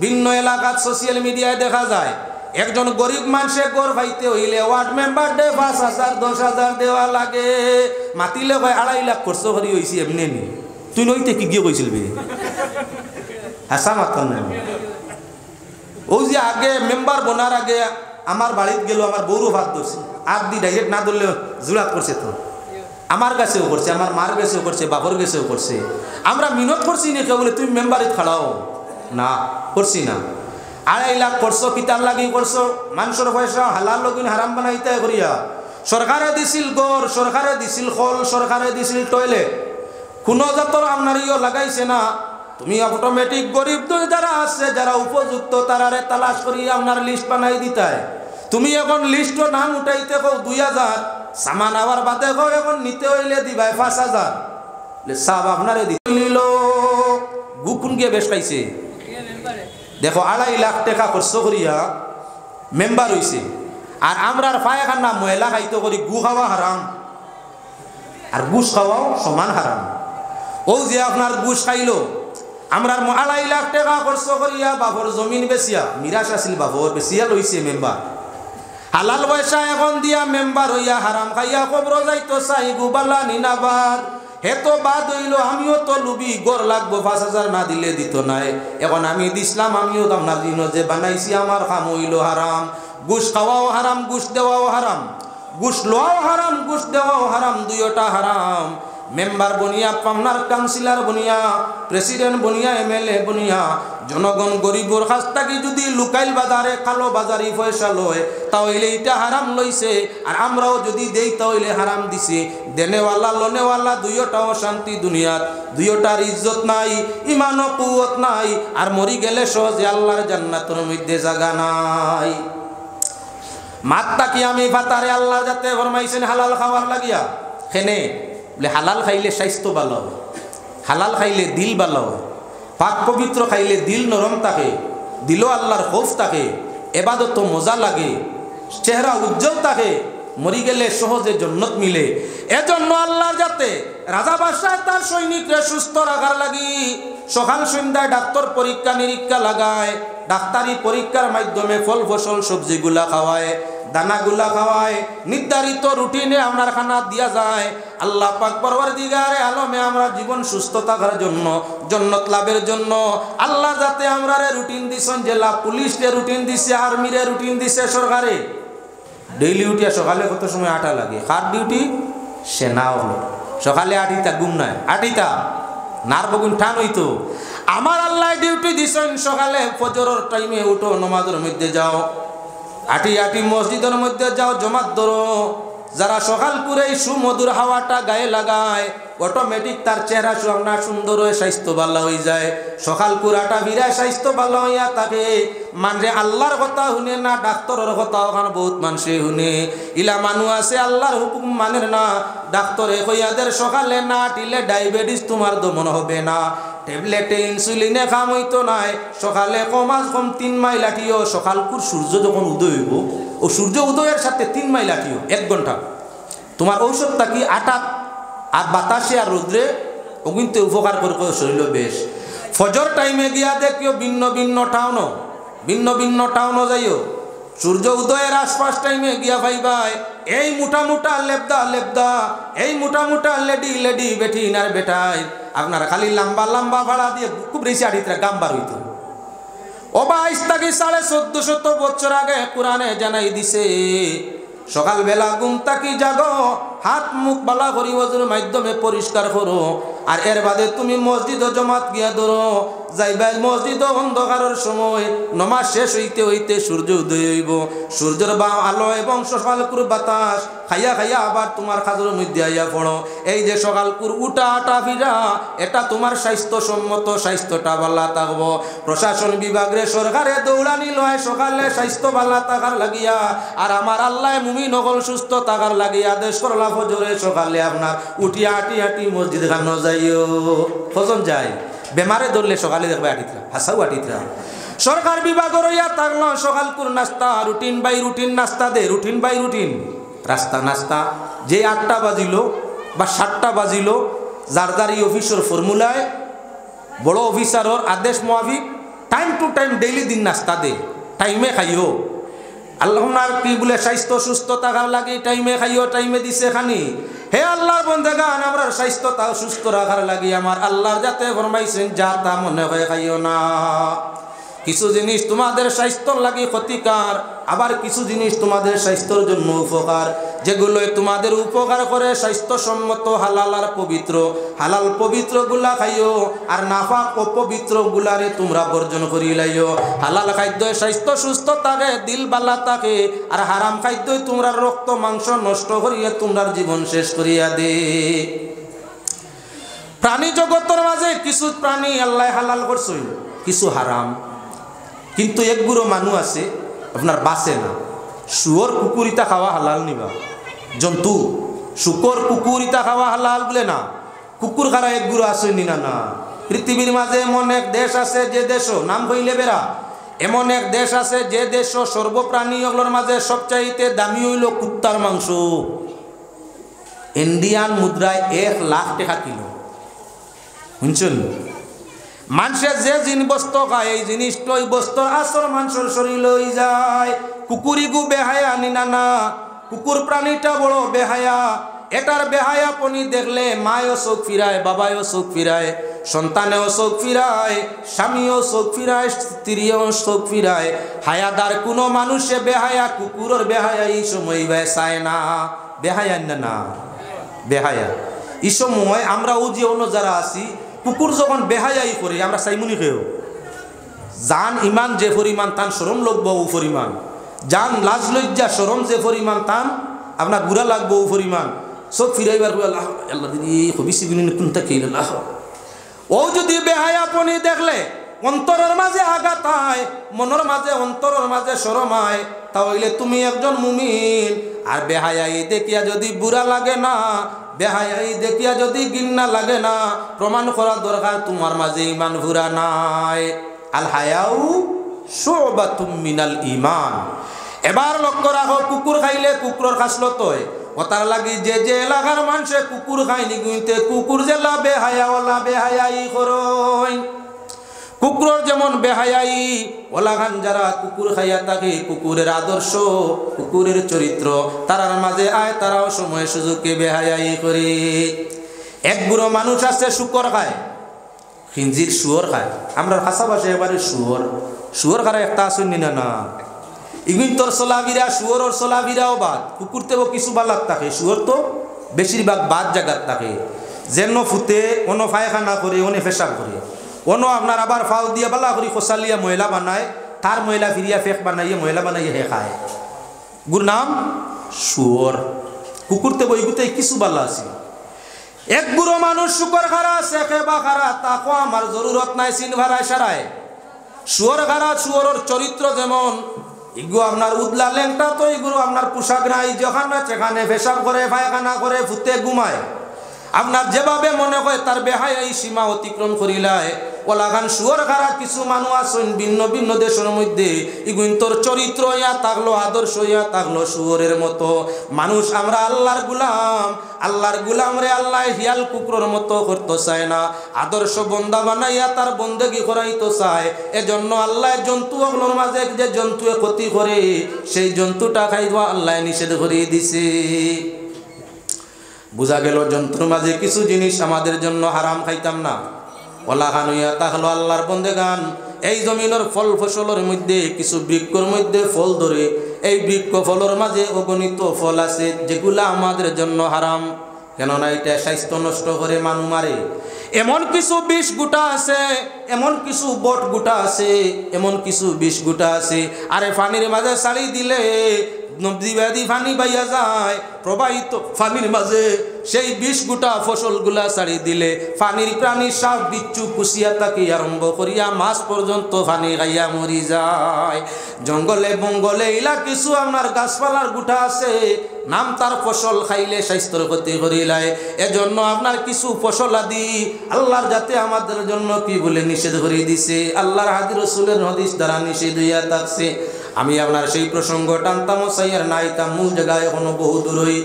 ভিন্ন এলাকাত সোশ্যাল মিডিয়ায় দেখা যায় একজন গরিব মানুষে গড় পাইতে হইলে ওয়ার্ড মেম্বার দে 5,000 10,000 দেওয়া লাগে, মাতিলে কয় 2.5 লাখ খরচ করি হয়েছি এমনি নি। তুই নইতে কি গিয়ে কইছিল বে হাসা মাতাল না। ও যে আগে মেম্বার বনার আগে আমার বাড়িতে গেল, আমার বউরও ভাত ধরছে, আর দি ডাইরেক্ট না ধরলে জুড়াত করছে। তো আমার কাছেও করছে, আমার মার কাছেও করছে, বাপর কাছেও করছে। আমরা মিনত করছি না কেউ বলে তুমি মেম্বারে খাড়াও না, করছি না। 2.5 লাখ করছো, পিতার লাগি করছো, মানুষের পয়সা হালাল লগুন হারাম বানাইতে করিয়া। সরকারে দিছিল গড়, সরকারে দিছিল খল, সরকারে দিছিল টয়লেট, কোনো জাতর আপনার ইয়ে লাগাইছে না। তুমি অটোমেটিক গরিব যারা আছে, যারা উপযুক্ত তারারে তালাশ করি আপনার লিস্ট বানাই দিতায়। তুমি এখন লিস্টও নাম উঠাইতে কো 2,000, সামান আবার বাদে কো এখন নিতে হইলে দিবাই 5,000, সব আপনারে দিল। গুকুন গিয়ে বেশ পাইছে। দেখো 2.5 লাখ টাকা খরচ করিয়া মেম্বার হইছে, আর আমরার পায়খানা ময়লা খাইতে করি গু খাওয়া হারাম আর ঘুষ খাওয়াও সমান হারাম। ও যে আপনার ঘুষ খাইলো, আমরার 2.5 লাখ টাকা খরচ করিয়া বাপর জমিন বেচিয়া, মিরাজ আসিল বাপর বেচিয়া লইছে মেম্বার, হালাল পয়সা এখন দিয়া মেম্বার হইয়া হারাম খাইয়া কবর যাইতো চাই গুবালা নিনাবার। হে তো বাদ হইল, আমিও তো লুবি, গড় লাগবো 5,000 না দিলে দিত নাই। এখন আমি দিছিলাম, আমিও আপনার দিন যে বানাইছি আমার কাম হইল হারাম। ঘুষ খাওয়াও হারাম, ঘুষ দেওয়াও হারাম, ঘুষ লওয়াও হারাম, ঘুষ দেওয়াও হারাম, দুইটা হারাম। মেম্বার বনিয়া, আপনার councillor Baniya, president Baniya, MLA Baniya, জনগণ গরিবর কাছ থেকে যদি লুকাইল বাজারে কালো বাজারি পয়সা লয় তাহলে এটা হারাম লইছে। আর আমরাও যদি দেই তাহলে হারাম দিছে। দেনেওয়ালা লনেওয়ালা দুইটাও শান্তি দুনিয়ার, দুইটার ইজ্জত নাই, ইমানও কুওয়াত নাই, আর মরি গেলে সহজে আল্লাহর জান্নাতের মধ্যে জায়গা নাই। মাত্তা কি আমি ফাতারে আল্লাহ যাতে ফরমাইছেন হালাল খাওয়ার লাগিয়া, খেনে বলে হালাল খাইলে স্বাস্থ্য ভালো হয়, হালাল খাইলে দিল ভালো হয়, পাক পবিত্র খাইলে দিল নরম থাকে, দিলও আল্লাহর খৌফ থাকে, এবাদত মজা লাগে, চেহারা উজ্জ্বল থাকে, মরি গেলে সহজে জান্নাত মিলে। এজন্য আল্লাহ যাতে রাজা বাদশাহ তার সৈনিকরা সুস্থ রাখার লাগি সকাল সন্ধ্যায় ডাক্তার পরীক্ষা নিরীক্ষা লাগায়, ডাক্তারি পরীক্ষার মাধ্যমে ফল ফসল সবজিগুলা খাওয়ায়, দানাগুলা খাওয়ায়, নির্ধারিত রুটিনে আপনার খানা দিয়া যায়। আল্লাহ পাক পরওয়ারদিগারে আলমে আমরা জীবন সুস্থ থাকার জন্য, জান্নাত লাভের জন্য আল্লাহ যাতে আমরা রুটিন দিছেন, জেলা পুলিশে রুটিন দিছে, আর্মিরে রুটিন দিছে, সরকারে ডেইলি উঠিয়া সকালে কত সময় আটা লাগে, কার ডিউটি সেনাও হলো সকালে 8টা ঘুম নাই, 8টা নার বগুন ঠান হইতো। আমার আল্লাহ ডিউটি দিছেন সকালে ফজরের টাইমে উঠো, নামাজের মধ্যে যাও, আটি আটি মসজিদের মধ্যে যাও, জমাত ধরো। যারা সকাল করে সুমধুর হাওয়াটা গায়ে লাগায় অটোমেটিক তার চেহারা আপনার সুন্দর হয়ে স্বাস্থ্য ভালো হয়ে যায়। সকাল কুড়াটা ভিড়ায় স্বাস্থ্য ভালো হইয়া থাকে। মানে আল্লাহর কথা শুনে না, ডাক্তারের কথা ওখানে বহুত মানুষে শুনে। ইলা মানুষ আছে আল্লাহর হুকুম মানের না, ডাক্তারে কইয়াদের সকালে না আটিলে ডায়াবেটিস তোমার দমন হবে না, ট্যাবলেটে ইনসুলিনে কাম হইতো নাই, সকালে কমাস কম 3 মাইল আটিও। সকালকুর সূর্য যখন উদয় হইব, ও সূর্য উদয়ের সাথে 3 মাইল আটিও 1 ঘন্টা। তোমার ঔষধটা কি আটা আর বাতাসে আর রোদ্রে, ও কিন্তু উপকার করে শরীর বেশ। ফজর টাইমে গিয়া দেখিও ভিন্ন ভিন্ন টাউনও যাইও, সূর্য উদয়ের আশপাশ টাইমে গিয়া ভাইবাই এই মোটা মোটা লেবদা, এই মোটা মোটা লেডি বেটি নার বেটায় আপনার খালি লম্বা ভাড়া দিয়ে খুব বেশি আড়িতে গাম্বার হইতো। ও বা আজ থেকে 1450 বছর আগে কোরআনে জানাই দিছে, সকালবেলা ঘুম থাকি জাগো, হাত মুখ বালা করি ওজুর মাধ্যমে পরিষ্কার করো, আর এর বাদে তুমি মসজিদ জমাত গিয়া ধরো। যাইবাই মসজিদ অন্ধকারের সময়, নমাজ শেষ হইতে হইতে সূর্য উদয় হইব। সূর্যের বাম আলো এবং সকালকুর বাতাস খাইয়া আবার তোমার খাজুর মধ্যে আইয়া পড়ো। এই যে সকালকুর উঠা আটা ফিরা, এটা তোমার স্বাস্থ্যসম্মত, স্বাস্থ্যটা ভালো থাকবো। প্রশাসন বিভাগের সরকারে দৌড়ানি লয় সকালে স্বাস্থ্য ভালো থাকার লাগিয়া, আর আমার আল্লাহ মুমিন হল সুস্থ থাকার লাগিয়া আদেশ করলা ফজরে সকালে আপনার উঠিয়া আটি মসজিদ খানো যাইও। ফজন যায় বেমারে ধরলে সকালে দেখবে আটিতরা, হাসাও আটিতরা। সরকার বিভাগ রইয়া থাকলো সকালকুর নাস্তা, রুটিন বাই রুটিন নাস্তা দে, রুটিন বাই রুটিন রাস্তা নাস্তা। যে 8টা বাজিল বা 7টা বাজিল, যার অফিসের ফর্মুলায় বড় অফিসারের আদেশ মোয়াফিক টাইম টু টাইম ডেইলি দিন নাস্তা দে, টাইমে খাইও। আল্লাহ কি বলে স্বাস্থ্য সুস্থ থাকার লাগে টাইমে খাইও, টাইমে দিছে খানি। হে আল্লাহর বন্দেগান, আমরা স্বাস্থ্যতা সুস্থ রাখার লাগে আমার আল্লাহর যাতে ফরমাইছেন যা তা মনে হয় খাইও না। কিছু জিনিস তোমাদের স্বাস্থ্যর লাগে ক্ষতিকার, আবার কিছু জিনিস তোমাদের স্বাস্থ্যের জন্য উপকার। যেগুলো তোমাদের উপকার করে স্বাস্থ্যসম্মত হালাল আর পবিত্র, হালাল পবিত্র গুলা খাইও, আর নাফাক অপবিত্র গুলারে তোমরা বর্জন করি লাইও। হালাল খাদ্য স্বাস্থ্য সুস্থ থাকে, দিল বালা থাকে, আর হারাম খাদ্য তোমরা রক্ত মাংস নষ্ট করিয়া তোমরা জীবন শেষ করিয়া দে। প্রাণী জগতের মাঝে কিছু প্রাণী আল্লাহ হালাল করছে, কিছু হারাম। কিন্তু একগুলো মানুষ আছে আপনার বাঁচে না। শুয়োর কুকুরিতা খাওয়া হালাল নিবা, জন্তু শুকর কুকুরিতা খাওয়া হালাল বলে না। কুকুর খারা একগুলো আছে নিনা না। পৃথিবীর মাঝে এমন এক দেশ আছে যে দেশ নাম হইলে বেড়া, এমন এক দেশ আছে যে দেশ সর্বপ্রাণী ওগুলোর মাঝে সবচাইতে দামি হইল কুত্তার মাংস। ইন্ডিয়ান মুদ্রায় 1 লাখ টাকা কিলো। শুনছেন? মানুষের যে জিনিস বস্তু খায় এই জিনিসটা ওই বস্তুর আসর মানুষের শরীর লই যায়। কুকুরিগু বেহায়া নিনা না, কুকুর প্রাণীটা বড় বেহায়া। এটার বেহায়াপনি দেখলে মায়ও চোখ ফিরায়, বাবায়ও চোখ ফিরায়, সন্তানেও চোখ ফিরায়, স্বামীও চোখ ফিরায়, স্ত্রীও চোখ ফিরায়। হায়াদার কোনো মানুষে বেহায়া কুকুরের বেহায়া এই সময় চায় না। বেহায়া না বেহায়া এই সময় আমরা ও যে অন্য যারা আছি, কুকুর যখন বেহায়াই করে আমরা চাইমুনি খেয়েও জান ইমান যে পরিমাণ তান সরম লাগবো ও পরিমাণ, জান লাজ লজ্জা সরম যে পরিমাণ তান আপনার গুড়া লাগবো ও পরিমাণ। সব ফিরাইবার আল্লাহ আল্লাহ দিদি হবিসি কোনটা খেয়ে আল্লাহ। ও যদি বেহায়াপনি দেখলে অন্তরের মাঝে আঘাত হয়, মনের মাঝে অন্তরের মাঝে শরম হয়, তাহলে তুমি একজন মুমিন। আর বেহায়াই দেখিয়া যদি বুড়া লাগে না, বেহায়াই দেখিয়া যদি গিন্না লাগে না, প্রমাণ করা দরকার তোমার মাঝে ইমান ভুরা নাই। আল হায়াউ শুবাতুম মিনাল ঈমান। এবার লক্ষ্য রাখো, কুকুর খাইলে কুকুরের খাসলত হয়। ওটার লাগি যে যে এলাকার মানুষে কুকুর খাইনি গুইতে কুকুর জেলা বেহায়াওয়ালা বেহায়াই করই। কুকুরের যেমন বেহায়াই ওলাগান যারা কুকুর খাইয়া থাকে, কুকুরের আদর্শ কুকুরের চরিত্র তারার মাঝে আয়, তারাও সময় সুযোগকে বেহায়াই করে। এক বুড়ো মানুষ আছে শুকর খায়, খিঞ্জির শুয়োর খায়। আমরা পাশাপাশি এবারে শুয়োর খারা একটা আসুন নিনা না। ইগুন তোর চলাভিরা শুয়োর চলাভিরাও বাদ, কুকুর তেও কিছু বালাত থাকে, শুয়োর তো বেশিরভাগ বাদ জায়গার থাকে। যেন ফুটে অন্য পায়খানা করে, অনে পেশাব করে, অন্য আপনার আবার ফাউ দিয়া বালা করি খোসালিয়া ময়লা বানায়, তার ময়লা ফিরিয়া ফেক বানাইয়ে ময়লা বানাইয়ে হে খায়। গুর নাম শুয়োর। কুকুর তেও এগুতে কিছু বালা আছে। এক বুড়ো মানুষ শুকর খারা শেখে বা খারা তাকো আমার জরুরত নাই, সিন ভাড়ায় সারায়। শুয়োর খারা শুয়োরের চরিত্র যেমন এগু আপনার উদলা লেংটা, তো এগুলো আপনার পোশাক নাই, যেখানে সেখানে পেশাব করে, পায়খানা করে, ফুতে ঘুমায়। আপনার যেভাবে মনে হয় তার বেহায় এই সীমা অতিক্রম করিলায়। ওলাখান শুয়োর খারা কিছু মানুষ আছেন ভিন্ন ভিন্ন দেশের মধ্যে, এগুন তোর চরিত্র ইয়া থাকলো, আদর্শ ইয়া থাকলো শুয়োরের মতো। মানুষ আমরা আল্লাহর গুলাম, আল্লাহর গুলাম রে আল্লাহ হিয়াল কুকুরের মতো করতে চায় না, আদর্শ বন্দা বানাইয়া তার বন্দেগি করাইতে চায়। এজন্য আল্লাহ জন্তু ওগুলোর মাঝে যে জন্তুয়ে ক্ষতি করে, সেই জন্তুটা খাইবা আল্লাহ নিষেধ করে দিছে। বোঝা গেল জন্তুর মাঝে কিছু জিনিস আমাদের জন্য হারাম খাইতাম না। ওলা খান হইয়া তাহলো আল্লাহর বন্দেগান, এই জমিনের ফল ফসলের মধ্যে কিছু বৃক্ষর মধ্যে ফল ধরে, এই বৃক্ষ ফলের মাঝে অগণিত ফল আছে যেগুলা আমাদের জন্য হারাম। কেননা এটা স্বাস্থ্য নষ্ট করে, মানু মারে। এমন কিছু বিষ গুটা আছে, এমন কিছু বট গুটা আছে, এমন কিছু বিষ গুটা আছে, আরে পানির মাঝে ছাড়ি দিলে নদী পানি বাইয়া যায়, প্রবাহিত পানির মাঝে সেই বিষ গুটা ফসলগুলা ছাড়ি দিলে পানির প্রাণী সাপ বিচ্ছু কুশিয়া তাকে আরম্ভ করিয়া মাছ পর্যন্ত পানি খাইয়া মরি যায়। জঙ্গলে বঙ্গলে ইলা কিছু আপনার গাছপালার গুটা আছে, নাম তার ফসল খাইলে স্বাস্থ্যের ক্ষতি করিলায়। এজন্য আপনার কিছু ফসল আদি আল্লাহর যাতে আমাদের জন্য কি বলে নিষেধ করে দিছে, আল্লাহর হাদিস রাসূলের হাদিস দ্বারা নিষেধ হইয়া থাকছে। আমি আপনার সেই প্রসঙ্গ টানতাম সাইয়ার নাইতাম, মূল জায়গায় এখনো বহু দূরই।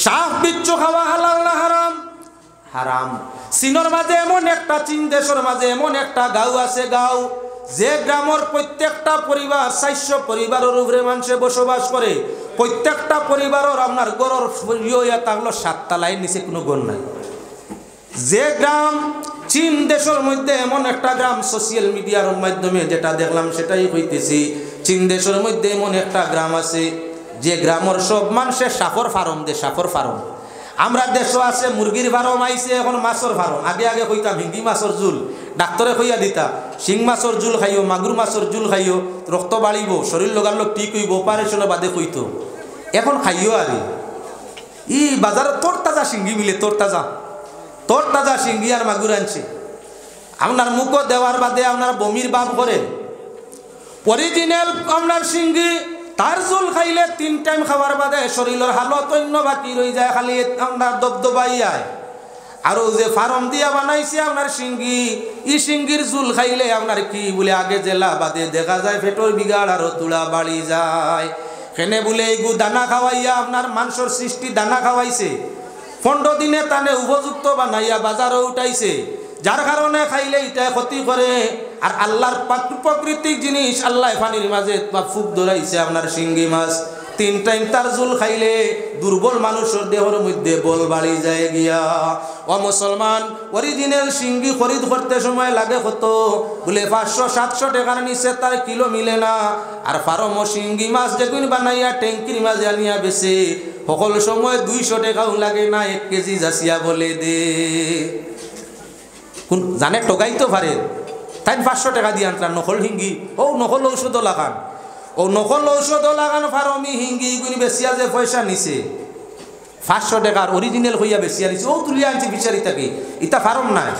সাপ বিচ্ছু খাওয়া হালাল না হারাম? হারাম। চীনের মাঝে এমন একটা, চীন দেশের মাঝে এমন একটা গাঁও আছে, গাঁও যে গ্রামের প্রত্যেকটা পরিবার 400 পরিবারের উপরে মানুষে বসবাস করে, প্রত্যেকটা পরিবারের আপনার গড়ের থাকলো 7 তলায় নিচে কোনো ঘর নাই। যে গ্রাম চীন দেশের মধ্যে এমন একটা গ্রাম, সোশ্যাল মিডিয়ার মাধ্যমে যেটা দেখলাম সেটাই হইতেছি, চীন দেশের মধ্যে এমন একটা গ্রাম আছে যে গ্রামের সব মানুষের সাফর ফার্ম দে, সাফর ফার্ম। আমরা দেশও আছে মুরগির ফার্ম আইছে, এখন মাছের ফার্ম। আগে আগে কইতাম হিঙ্গি মাছের জুল, ডাক্তরে কইয়া দিতা শিং মাছের জুল খাইও, মাগুর মাছের জুল খাইও, রক্ত বাড়িব, শরীর লগার লোক ঠিক হইব, অপারেশনের বাদে কইতো। এখন খাইও আরে ই বাজারে তোর তাজা শিঙ্গি মিলে, তোর তাজা শিঙ্গি আর মাগুর আনছে। আপনার মুখও দেওয়ার বাদে আপনার বমির ভাব করে। অরিজিনাল আপনার শিঙ্গি তার জুল খাইলে 3 টাইম খাওয়ার বাদে শরীরের হালত অন্য বাকি রয়ে যায়, খালি আপনার দবদবাই আয়। আর যে ফার্ম দিয়া বানাইছে আপনার শিঙ্গি, ই শিঙ্গির জুল খাইলে আপনার কি বলে আগে জেলা বাদে দেখা যায় পেটর বিগাড় আরো তুলা বাড়ি যায়। কেনে বলে এইগু দানা খাওয়াইয়া আপনার মাংসর সৃষ্টি দানা খাওয়াইছে, 15 দিনে তানে উপযুক্ত বানাইয়া বাজারে উঠাইছে, যার কারণে খাইলে এটা ক্ষতি করে। আর আল্লাহর প্রাকৃতিক জিনিস আল্লাহ পানির মাঝে ফুক ধরাইছে আপনার শিঙ্গি মাছ। 3 টাইম তার জুল খাইলে দুর্বল মানুষের দেহের মধ্যে বল বাড়ি যায় গিয়া। ও মুসলমান, অরিজিনাল শিঙ্গি খরিদ করতে সময় লাগে কত বলে 500-700 টাকার নিচে তার কিলো মিলে না। আর ফার্ম শিঙ্গি মাছ যেগুন বানাইয়া ট্যাঙ্কির মাঝে আনিয়া বেছে সকল সময় 200 টাকাও লাগে না, 1 কেজি যাচিয়া বলে দে। কোন জানে ঠগাইতে পারে, তাই 500 টাকা দিয়ে আনলাম নকল হিঙ্গি। ও নকল ঔষধ লাগান, ও নকল ঔষধ লাগান ফার্মি হিঙ্গি গুনি বেশিয়া যে পয়সা নিছে 500 টাকার অরিজিনাল হইয়া বেশিয়া নিছে, ও তুলিয়া আনছে বিচারি থাকি, ইটা ফার্ম নাই।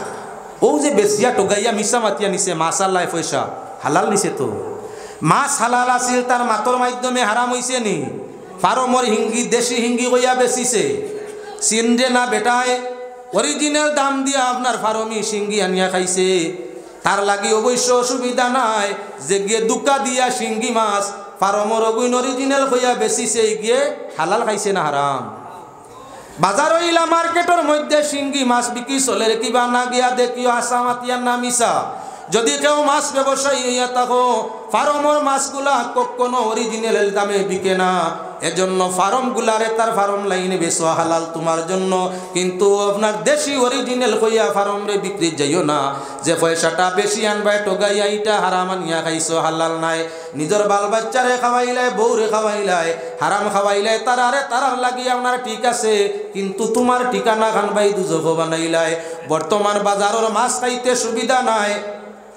ও যে বেশিয়া টোগাইয়া মিশা মাতিয়া নিছে, মাশাআল্লাহ পয়সা হালাল নিছে। তো মাছ হালাল আছিল, তার মাতর মাধ্যমে হারাম হইছে নি? ফার্মর হিঙ্গি দেশি হিঙ্গি হইয়া বেচিছে, চিনরে না বেটায় অরিজিনাল দাম দিয়া আপনার ফার্মি শিঙ্গি আনিয়া খাইছে। তার লাগি অবশ্য অসুবিধা নাই যে গিয়ে দুকা দিয়া শিঙ্গি মাছ ফার্মর অগুইন অরিজিনাল হইয়া বেচিছে, গিয়ে হালাল খাইছে না হারাম? বাজার হইলা মার্কেটের মধ্যে শিঙ্গি মাছ বিক্রি চলে, কিবা না গিয়া দেখিও আসা মাতিয়ার না মিশা। যদি কেউ মাছ ব্যবসায়ী হইয়া থাকো, ফার্মর মাছগুলা কখনো অরিজিনাল দামে বিকে না। এজন্য ফার্মগুলারে তার ফার্ম লাইনে বেচো, হালাল তোমার জন্য। কিন্তু আপনার দেশি অরিজিনাল হইয়া ফার্মরে বিক্রি যাইও না, যে পয়সাটা বেশি আনবাই টোগাইয়া ইটা হারাম আনিয়া খাইছো, হালাল নাই। নিজের বাল বাচ্চারে খাওয়াইলাই, বউরে খাওয়াইলাই, হারাম খাওয়াইলাই তারার লাগি আপনার ঠিক আছে, কিন্তু তোমার ঠিকানা খানবাই দুজক বানাইলাই। বর্তমান বাজারের মাছ খাইতে সুবিধা নাই,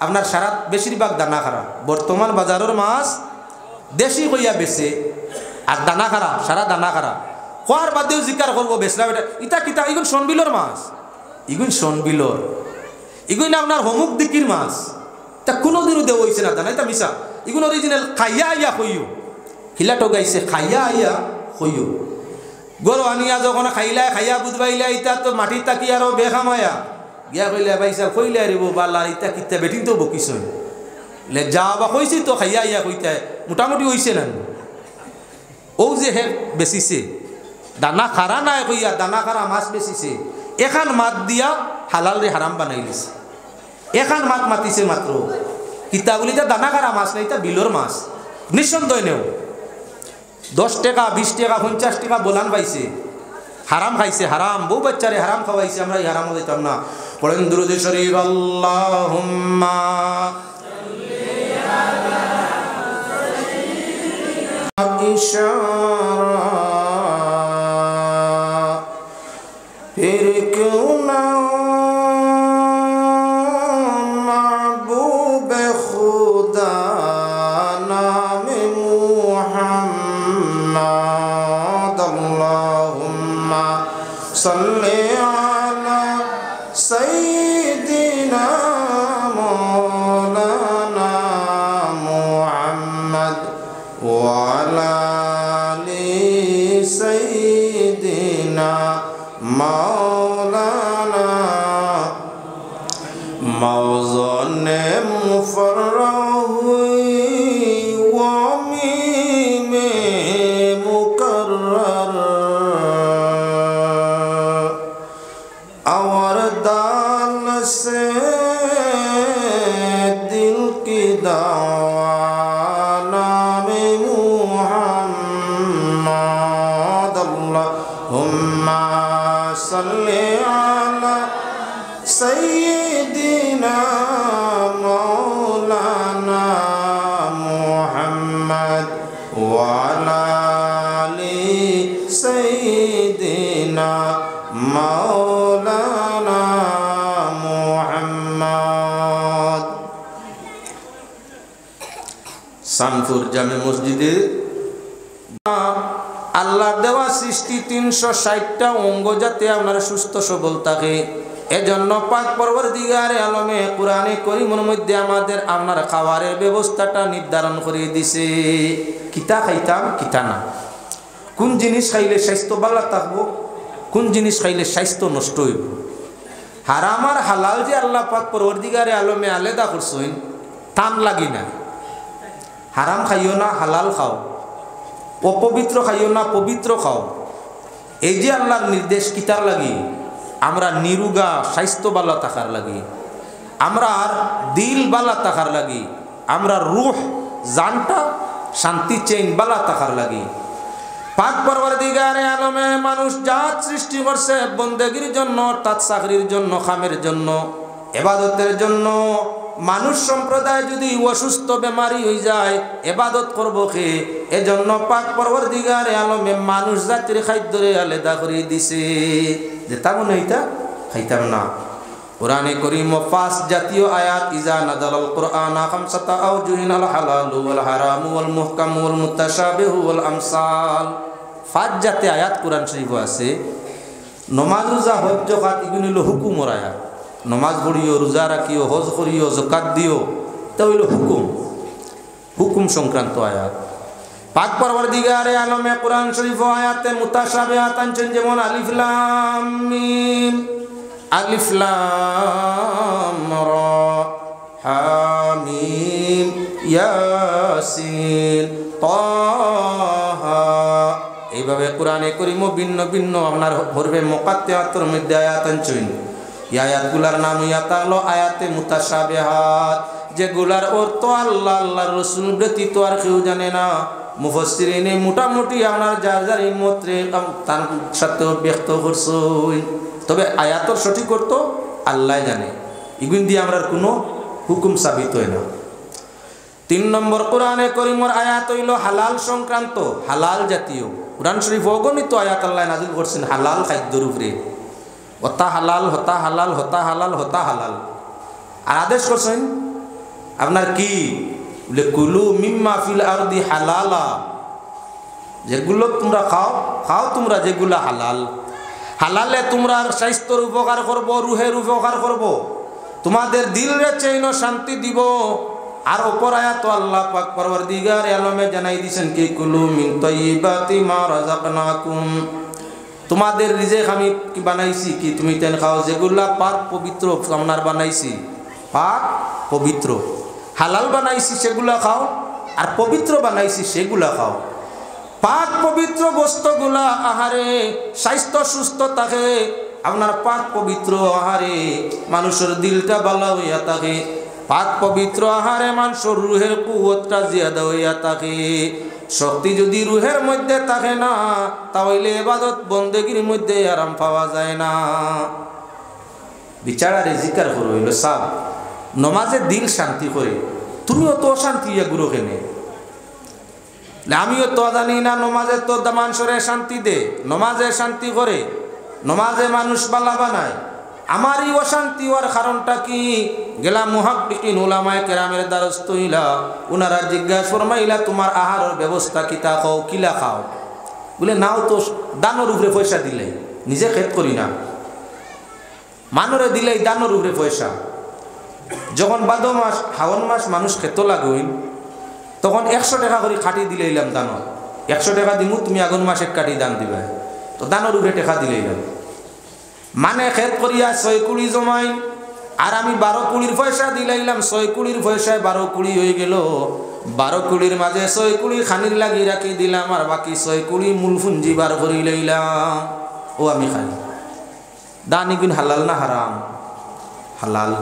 আপনার সারা বেশিরভাগ দানা খারাপ। বর্তমান বাজারের মাছ দেশি হইয়া বেছে আর দানা খারাপ, সারা দানা খারাপ। খোয়ার বাদেও জিকার করবো বেসরা বেটা ইটা কিতা, ইগুন সনবিলর মাছ, ইগুন সনবিলর, ইগুন আপনার হমুক দিকির মাছ। তা কোনোদিনও দেওয়া হয়েছে না দানা, এটা মিশা। ইগুন অরিজিনাল খাইয়া আইয়া হইও, হিলা টোগাইছে খাইয়া আইয়া হইও। গরু আনিয়া যখন খাইলাই খাইয়া বুধবাইলা, ইটা তো মাটির তাকি আরো বেখামায়া গিয়া কইলে ভাইসা কইলে আরিব বালা ইটা কিতা বেটিন তো বকিস লে যা বা কইছি তো খাইয়া ইয়া কইতে মোটামুটি হইছে না। ও যে হে বেচিছে দানা খারা নাই কইয়া দানা খারা মাছ বেচিছে, এখান মাত দিয়া হালাল রে হারাম বানাই দিছে। এখান মাত মাতিছে মাত্র, কিতা বলি দানা খারা মাছ নাই, তা বিলর মাছ। নিঃসন্দেহ নেও 10 টাকা 20 টাকা 50 টাকা বলান পাইছে, হারাম খাইছে, হারাম। বউ বাচ্চারে হারাম খাওয়াইছে, আমরা এই হারাম দিতাম না। পড়েন দুরূদ শরীফ, আল্লাহুম্মা ফির ক্যু না মাহবুব খুদা নামে মুহাম্মদ, আল্লাহুম্মা সাল্লি আলা সাইয়্যিদিনা মাওলানা মুহাম্মদ ওয়া আলা আলা সাইয়্যিদিনা মাওলানা মুহাম্মদ ওয়া আলা আলি সাইয়্যিদিনা মাওলানা মুহাম্মদ। শামপুর জামে মসজিদে আল্লাহর দেওয়া সৃষ্টি 360টা অঙ্গ যাতে আপনার সুস্থ সবল থাকে, এজন্য পাক পরবর্তীগারে আলমে কোরআনে করিমের মধ্যে আমাদের আপনার খাবারের ব্যবস্থাটা নির্ধারণ করে দিছে। কিতা খাইতাম কিতা না, কোন জিনিস খাইলে স্বাস্থ্য ভালো থাকবো, কোন জিনিস খাইলে স্বাস্থ্য নষ্ট হইব। হারাম আর হালাল যে আল্লাহ পাক পরবর্তীগারে আলমে আলাদা করছেন টান লাগি না। হারাম খাইও না, হালাল খাও। অপবিত্র খাইও না, পবিত্র খাও। এই যে আল্লাহর নির্দেশ কিতার লাগি, আমরা নিরুগা স্বাস্থ্য বালা থাকার লাগি, আমরা দিল বালা থাকার লাগি, আমরা রুহ জানটা শান্তি চেইন বালা থাকার লাগি। পাক পরবর্তীগারে আলমে মানুষ জাত সৃষ্টি করছে বন্দেগীর জন্য, অর্থাৎ চাকরির জন্য, খামের জন্য, ইবাদতের জন্য। মানুষ সম্প্রদায় যদি অসুস্থ বেমারি হয়ে যায় ইবাদত করবো কে? এজন্য পাক পরবর্তীগারে আলমে মানুষ জাতির খাদ্যরে আলাদা করে দিছে। যেতাম না এটা খাইতাম না। কোরআনে কারীম 5 জাতীয় আয়াত, ইজা নাযালাল কুরআনা খামসাতা আওজুহিন আল হালালু ওয়াল হারামু ওয়াল মুহকামু ওয়াল মুতাশাবিহু ওয়াল আমসাল। 5 জাতীয় আয়াত কোরআন শরীফ আছে। নমাজ রোজা হজ যাকাত এগুলো হলো হুকুমের আয়াত। নমাজ পড়িও, রোজা রাখিও, হজ করিও, যাকাত দিও, তা হইল হুকুম, হুকুম সংক্রান্ত আয়াত। পাক পরবর্তীগারে আলমে কোরআন শরীফ আয়াতে মুতাশাবিহাত আনছেন, যেমন আলিফ লাম মিম, আলিফ লাম রা, হামিম, ইয়াসিন, তাহা। এইভাবে কোরআনে কারীম ভিন্ন ভিন্ন আপনার হরফে মুকাত্তায়াতের মধ্যে আয়াত আনছেন। এই আয়াতগুলার নাম ইয়াতালো আয়াতে মুতাশাবিহাত, যেগুলার অর্থ আল্লাহ আল্লাহর রাসূল ব্যতীত আর কেউ জানে না। মুফাসসিরিনে মোটামুটি আপনার যার যার হিম্মতে তার সাথে ব্যক্ত করছেন, তবে আয়াতের সঠিক অর্থ আল্লাহ জানে। এগুন দিয়ে আমরা কোনো হুকুম সাবিত হয় না। 3 নম্বর কোরআনে কারীমের আয়াত হইল হালাল সংক্রান্ত, হালাল জাতীয়। কোরআন শরীফ অগণিত আয়াত আল্লাহ নাযিল করছেন হালাল খাদ্যের উপরে। হতা হালাল, হতা হালাল, হতা হালাল, হতা হালাল। আর আদেশ করছেন আপনার কি বলে, কুলু মিম্মা ফিল আরদি হালালা, যেগুলো তোমরা খাও, খাও তোমরা যেগুলা হালাল। হালালে তোমরা স্বাস্থ্যের উপকার করব, রুহের উপকার করব, তোমাদের দিলরে চেইন শান্তি দিব। আর অপর আয়াত আল্লাহ পাক পরবর্তীগারে আলমে জানাই দিয়েছেন কি, কুলু মিন তাইয়্যিবাতি মা রাযাকনাকুম, তোমাদের রিজিক আমি কি বানাইছি কি তুমি তেন খাও, যেগুলা পাক পবিত্র আপনার বানাইছি, পাক পবিত্র হালাল বানাইছি সেগুলা খাও, আর পবিত্র বানাইছি সেগুলা খাও। পাক পবিত্র বস্তুগুলা আহারে স্বাস্থ্য সুস্থ থাকে, আপনার পাক পবিত্র আহারে মানুষের দিলটা ভালো হইয়া থাকে, পাক পবিত্র আহারে মানুষের রুহের কুওয়াতটা জিয়াদা হইয়া থাকে। শক্তি যদি রুহের মধ্যে থাকে না, তাহলে ইবাদত বন্দেগীর মধ্যে আরাম পাওয়া যায় না। বিচারারে জিকার করো হইল সাব, নমাজে দিল শান্তি করে। তুমিও তো অশান্তি ইয়া গুরু কেনে, আমিও তো জানি না নমাজে তো মানুষের শান্তি দে, নমাজে শান্তি করে, নমাজে মানুষ বালা বানায়। আমার এই অশান্তি হওয়ার কারণটা কি? গেলা মুহাক্কিকিন উলামায়ে কেরামের দ্বারস্থ হইলা, ওনারা জিজ্ঞাসা ফরমাইলা তোমার আহারের ব্যবস্থা কিতা খাও, কিলা খাও? বলে নাও তো দানোর উপরে পয়সা দিলে, নিজে খেত করি না, মানরে দিলেই দানোর উপরে পয়সা। যখন ভাদর মাস শাওন মাস মানুষ খেত লাগুইন, তখন 100 টাকা করে কাটি দিলেইলাম দানর। 100 টাকা দিমু, তুমি আগুন মাসে কাটি দান দিবা, তো দানোর উপরে টাকা দিলেইলাম। মানে খেত করিয়া 6 কুড়ি জমাই, আর আমি 12 কুড়ির পয়সা দিলাইলাম। 6 কুড়ির পয়সায় 12 কুড়ি হয়ে গেল। 12 কুড়ির মাঝে 6 কুড়ি খানির লাগি রাখি দিলাম, আর বাকি 6 কুড়ি মূল পুঞ্জি বার করি লইলাম। ও আমি খাই। দান ইগুন হালাল না হারাম? হালাল।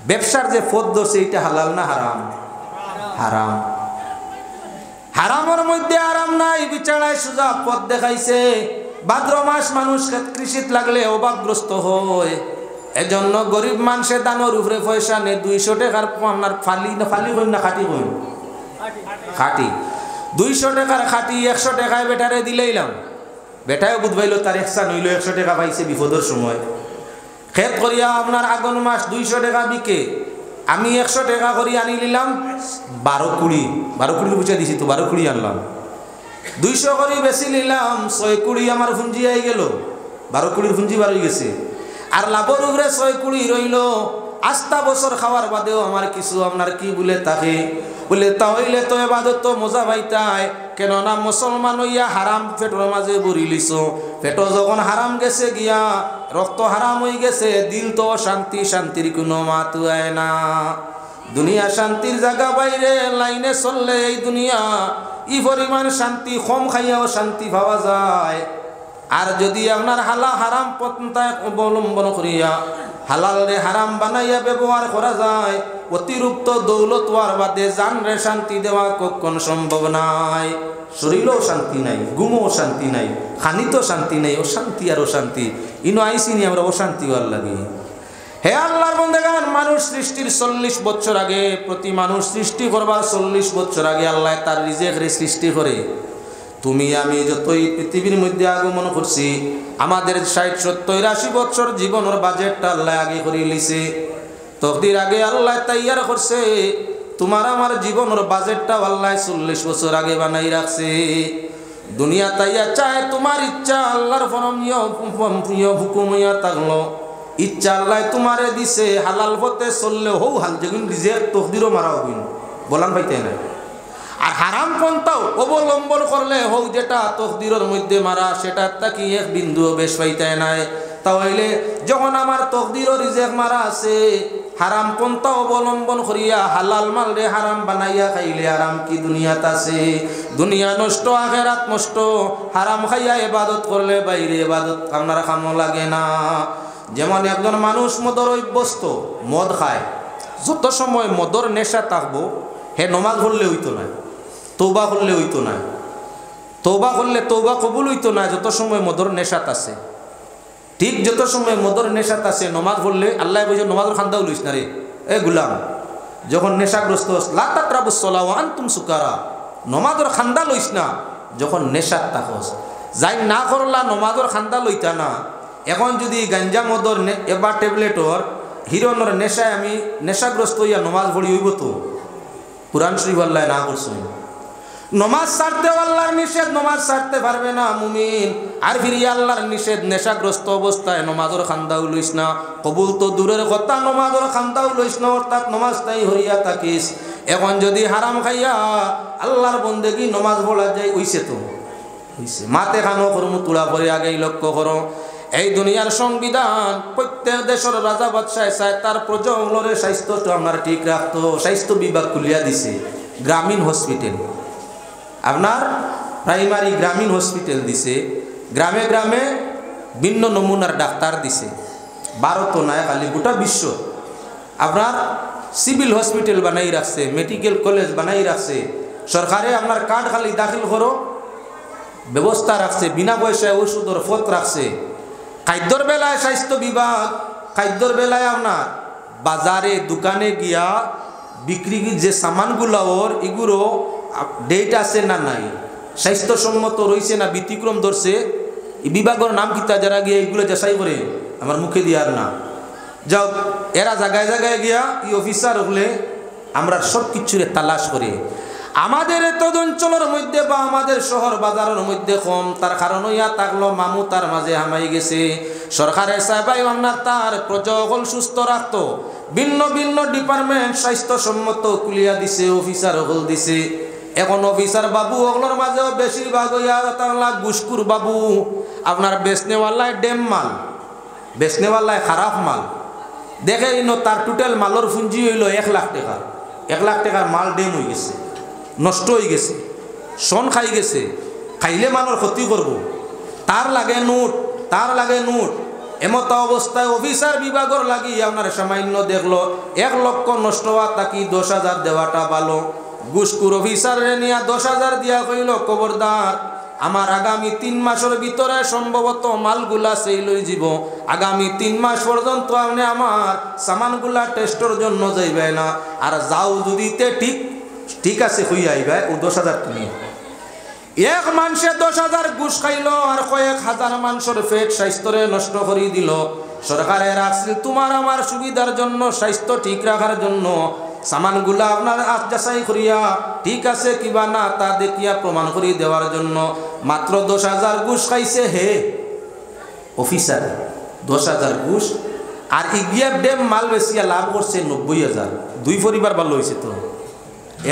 ব্যবসার যে পথ ধরছে এটা হালাল না হারাম? হারাম। হারামের মধ্যে আরাম নাই, বিচারায় সোজা পথ দেখাইছে। ভাদ্র মাস মানুষ কৃষিত লাগলে অভাবগ্রস্ত হয়। এজন্য গরিব মানুষে দানোর উপরে পয়সা নেই। 200 টাকার আপনার ফালি না ফালি কইন না খাটি কইন খাটি 200 টাকার খাটি 100 টাকায় বেটারে দিলেইলাম। বেটায় বুঝবাইল তার একসা নইল 100 টাকা পাইছে বিপদের সময়। খেত করিয়া আপনার আগুন মাস 200 টাকা বিকে, আমি 100 টাকা করি আনি নিলাম 12-20 বুঝে দিছি তো 12-20 আনলাম। 200 করি বেশি নিলাম 6-20 আমার পুঁজি আই গেল, 12-20 পুঁজি বার হয়ে গেছে। আর লাভর উপরে 6-20 রইল। আস্তা বছর খাওয়ার বাদেও আমার কিছু আপনার কি বলে তাকে বলে তাহলে তো এবাদত তো মজা পাইতাই। কেননা মুসলমান হইয়া হারাম পেটের মাঝে বরি লিছ। পেট যখন হারাম গেছে গিয়া রক্ত হারাম হয়ে গেছে, দিল তো শান্তি, শান্তির কোনো মাতু আয় না। দুনিয়া শান্তির জায়গা, বাইরে লাইনে চললে এই দুনিয়া ই পরিমাণ শান্তি কম খাইয়াও শান্তি পাওয়া যায়। আর যদি আপনার হারাম পন্থা অবলম্বন করিয়া হালাল রে হারাম বানাইয়া ব্যবহার করা যায়, অতিরিক্ত দৌলত হওয়ার বাদে জানরে শান্তি দেওয়া কখন সম্ভব নাই। শরীরও শান্তি নাই, ঘুমও শান্তি নাই, খানিতো শান্তি নাই, অশান্তি আর অশান্তি। ইনো আইসিনি আমরা অশান্তি হওয়ার লাগে। হে আল্লাহর বান্দাগণ, মানুষ সৃষ্টির 40 বছর আগে, প্রতি মানুষ সৃষ্টি করবার 40 বছর আগে আল্লাহ তার রিজেকরে সৃষ্টি করে। তুমি আমি যতই পৃথিবীর মধ্যে আগমন করছি, আমাদের 60-70-80 বছর জীবনের বাজেটটা আল্লাহ আগে করে লিছে। তকদির আগে আল্লাহ তৈয়ার করছে। তোমার আমার জীবনের বাজেটটা আল্লাহ 40 বছর আগে বানাই রাখছে। দুনিয়া তাইয়া চায় তোমার ইচ্ছা আল্লাহর ফরমিয় হুকুমিয়া থাকলো। ইচ্ছা আল্লাহ তোমারে দিছে, হালাল পথে চললে হৌ হাল যেগুন রিজেক তকদিরও মারা হবিন বলান পাইতে না। আর হারাম পন্থাও অবলম্বন করলে হোক যেটা তকদিরের মধ্যে মারা, সেটা তাকি এক বিন্দুও বেশ পাইতে নাই। তাহলে যখন আমার তকদিরও রিজেক মারা আছে, হারাম পন্থা অবলম্বন করিয়া হালাল মাল রে হারাম বানাইয়া খাইলে আরাম কি দুনিয়াত আছে? দুনিয়া নষ্ট, আখেরাত নষ্ট। হারাম খাইয়া ইবাদত করলে বাইরে ইবাদত আপনার কামও লাগে না। যেমন একজন মানুষ মদর অভ্যস্ত, মদ খায়, যত সময় মদর নেশা থাকবো হে নমাজ পড়লে হইতো না, তৌবা করলে হইতো না, তৌবা করলে তৌবা কবুল হইতো না যত সময় মদর নেশাত আছে। ঠিক যত সময় মদর নেশাত আছে নমাজ পড়লে আল্লাহ বুঝে নমাজের খান্দাও লইস না রে এ গুলাম। যখন নেশাগ্রস্ত লা তাকরাবুস সালাহ ওয়া আনতুম সুকারা, নমাজের খান্দা লইস না যখন নেশাত থাকস। যাই না করলা নমাজের খান্দা লইতা না। এখন যদি গাঞ্জা মদর এবার ট্যাবলেটর হিরোনের নেশায় আমি নেশাগ্রস্ত হইয়া নমাজ পড়ি হইব তো? কুরআন শরীফ আল্লাহ না করছেন। নমাজ ছাড়তে আল্লাহর নিষেধ, নমাজ ছাড়তে পারবে না মুমিন। আর ফিরিয়ে আল্লাহর নিষেধ, নেশাগ্রস্ত অবস্থায় নমাজের খান্দাও লইস না। কবুল তো দূরের কথা, নমাজের খান্দাও লইস না, অর্থাৎ নমাজটাই হরিয়া থাকিস। এখন যদি হারাম খাইয়া আল্লাহর বন্দেগি নমাজ পড়া যায় হইছে তো হইছে। মাতে খানো করমু তুলা করে আগেই লক্ষ্য করো। এই দুনিয়ার সংবিধান প্রত্যেক দেশের রাজা বাদশাহ চায় তার প্রজাগুলোর স্বাস্থ্যটা আপনার ঠিক রাখতো। স্বাস্থ্য বিভাগ খুলিয়া দিছে, গ্রামীণ হসপিটাল, আপনার প্রাইমারি গ্রামীণ হসপিটাল দিছে। গ্রামে গ্রামে ভিন্ন নমুনার ডাক্তার দিছে। ভারত নয় খালি গোটা বিশ্ব আপনার সিভিল হসপিটাল বানাই রাখছে, মেডিকেল কলেজ বানাই রাখছে। সরকারে আপনার কার্ড খালি দাখিল করো ব্যবস্থা রাখছে, বিনা পয়সায় ওষুধের ফত রাখছে। খাদ্যর বেলায় স্বাস্থ্য বিভাগ, খাদ্যর বেলায় আপনার বাজারে দোকানে গিয়া বিক্রি যে সামানগুলো ওর এগুলো ডেট আছে না নাই, স্বাস্থ্যসম্মত রয়েছে না ব্যতিক্রম ধরছে, এই বিভাগের নাম কিতা যারা গিয়ে এইগুলো যাচাই করে আমার মুখে দিয়ার না যাও। এরা জায়গায় জায়গায় গিয়া এই অফিসার হলে আমরা সব কিছুরে তালাশ করে। আমাদের এত অঞ্চলের মধ্যে বা আমাদের শহর বাজারের মধ্যে কম, তার কারণ ইয়া থাকলো মামু তার মাঝে হামাই গেছে। সরকারের সাহেবাই আপনার তার প্রজাসকল সুস্থ রাখতো, ভিন্ন ভিন্ন ডিপার্টমেন্ট স্বাস্থ্যসম্মত কুলিয়া দিছে, অফিসার হল দিছে। এখন অফিসার বাবু ওগুলোর মাঝেও বেশিরভাগ ইয়া তাহলা গুসকুর বাবু, আপনার বেচনেওয়ালায় ডেম মাল, বেচনেওয়ালায় খারাপ মাল দেখে ইনো তার টোটাল মালর পুঁজি হইল 1 লাখ টাকা। 1 লাখ টাকার মাল ডেম হয়ে গেছে, নষ্ট হয়ে গেছে, শন খাই গেছে, খাইলে মানুষ ক্ষতি করব। তার লাগে নোট, তার লাগে নোট। এমত অবস্থায় অফিসার বিভাগের লাগি আপনার সামান্য দেখলো 1 লক্ষ নষ্ট হওয়া তাকি 10,000 দেওয়াটা ভালো। ঘুষখোর অফিসারে নিয়ে 10,000 দিয়া কইল খবরদার আমার আগামী 3 মাসের ভিতরে সম্ভবত মালগুলা সেই লই যাব, আগামী 3 মাস পর্যন্ত আপনি আমার সামানগুলা টেস্টের জন্য যাইবে না, আর যাও যদিতে ঠিক আছে হই আইবে ও 10,000 তুমি। এক মানুষে 10,000 ঘুষ খাইল আর কয়েক হাজার মানুষের পেট স্বাস্থ্যরে নষ্ট করে দিল। সরকারে রাখছিল তোমার আমার সুবিধার জন্য, স্বাস্থ্য ঠিক রাখার জন্য, সামানগুলা আপনার যাচাই করিয়া ঠিক আছে কিবা না তা দেখিয়া প্রমাণ করিয়ে দেওয়ার জন্য মাত্র 10,000 ঘুষ খাইছে হে অফিসার, 10,000 ঘুষ। আর ইগিয়া ডেম মাল বেশিয়া লাভ করছে 90,000। 2 পরিবার ভালো হয়েছে তো,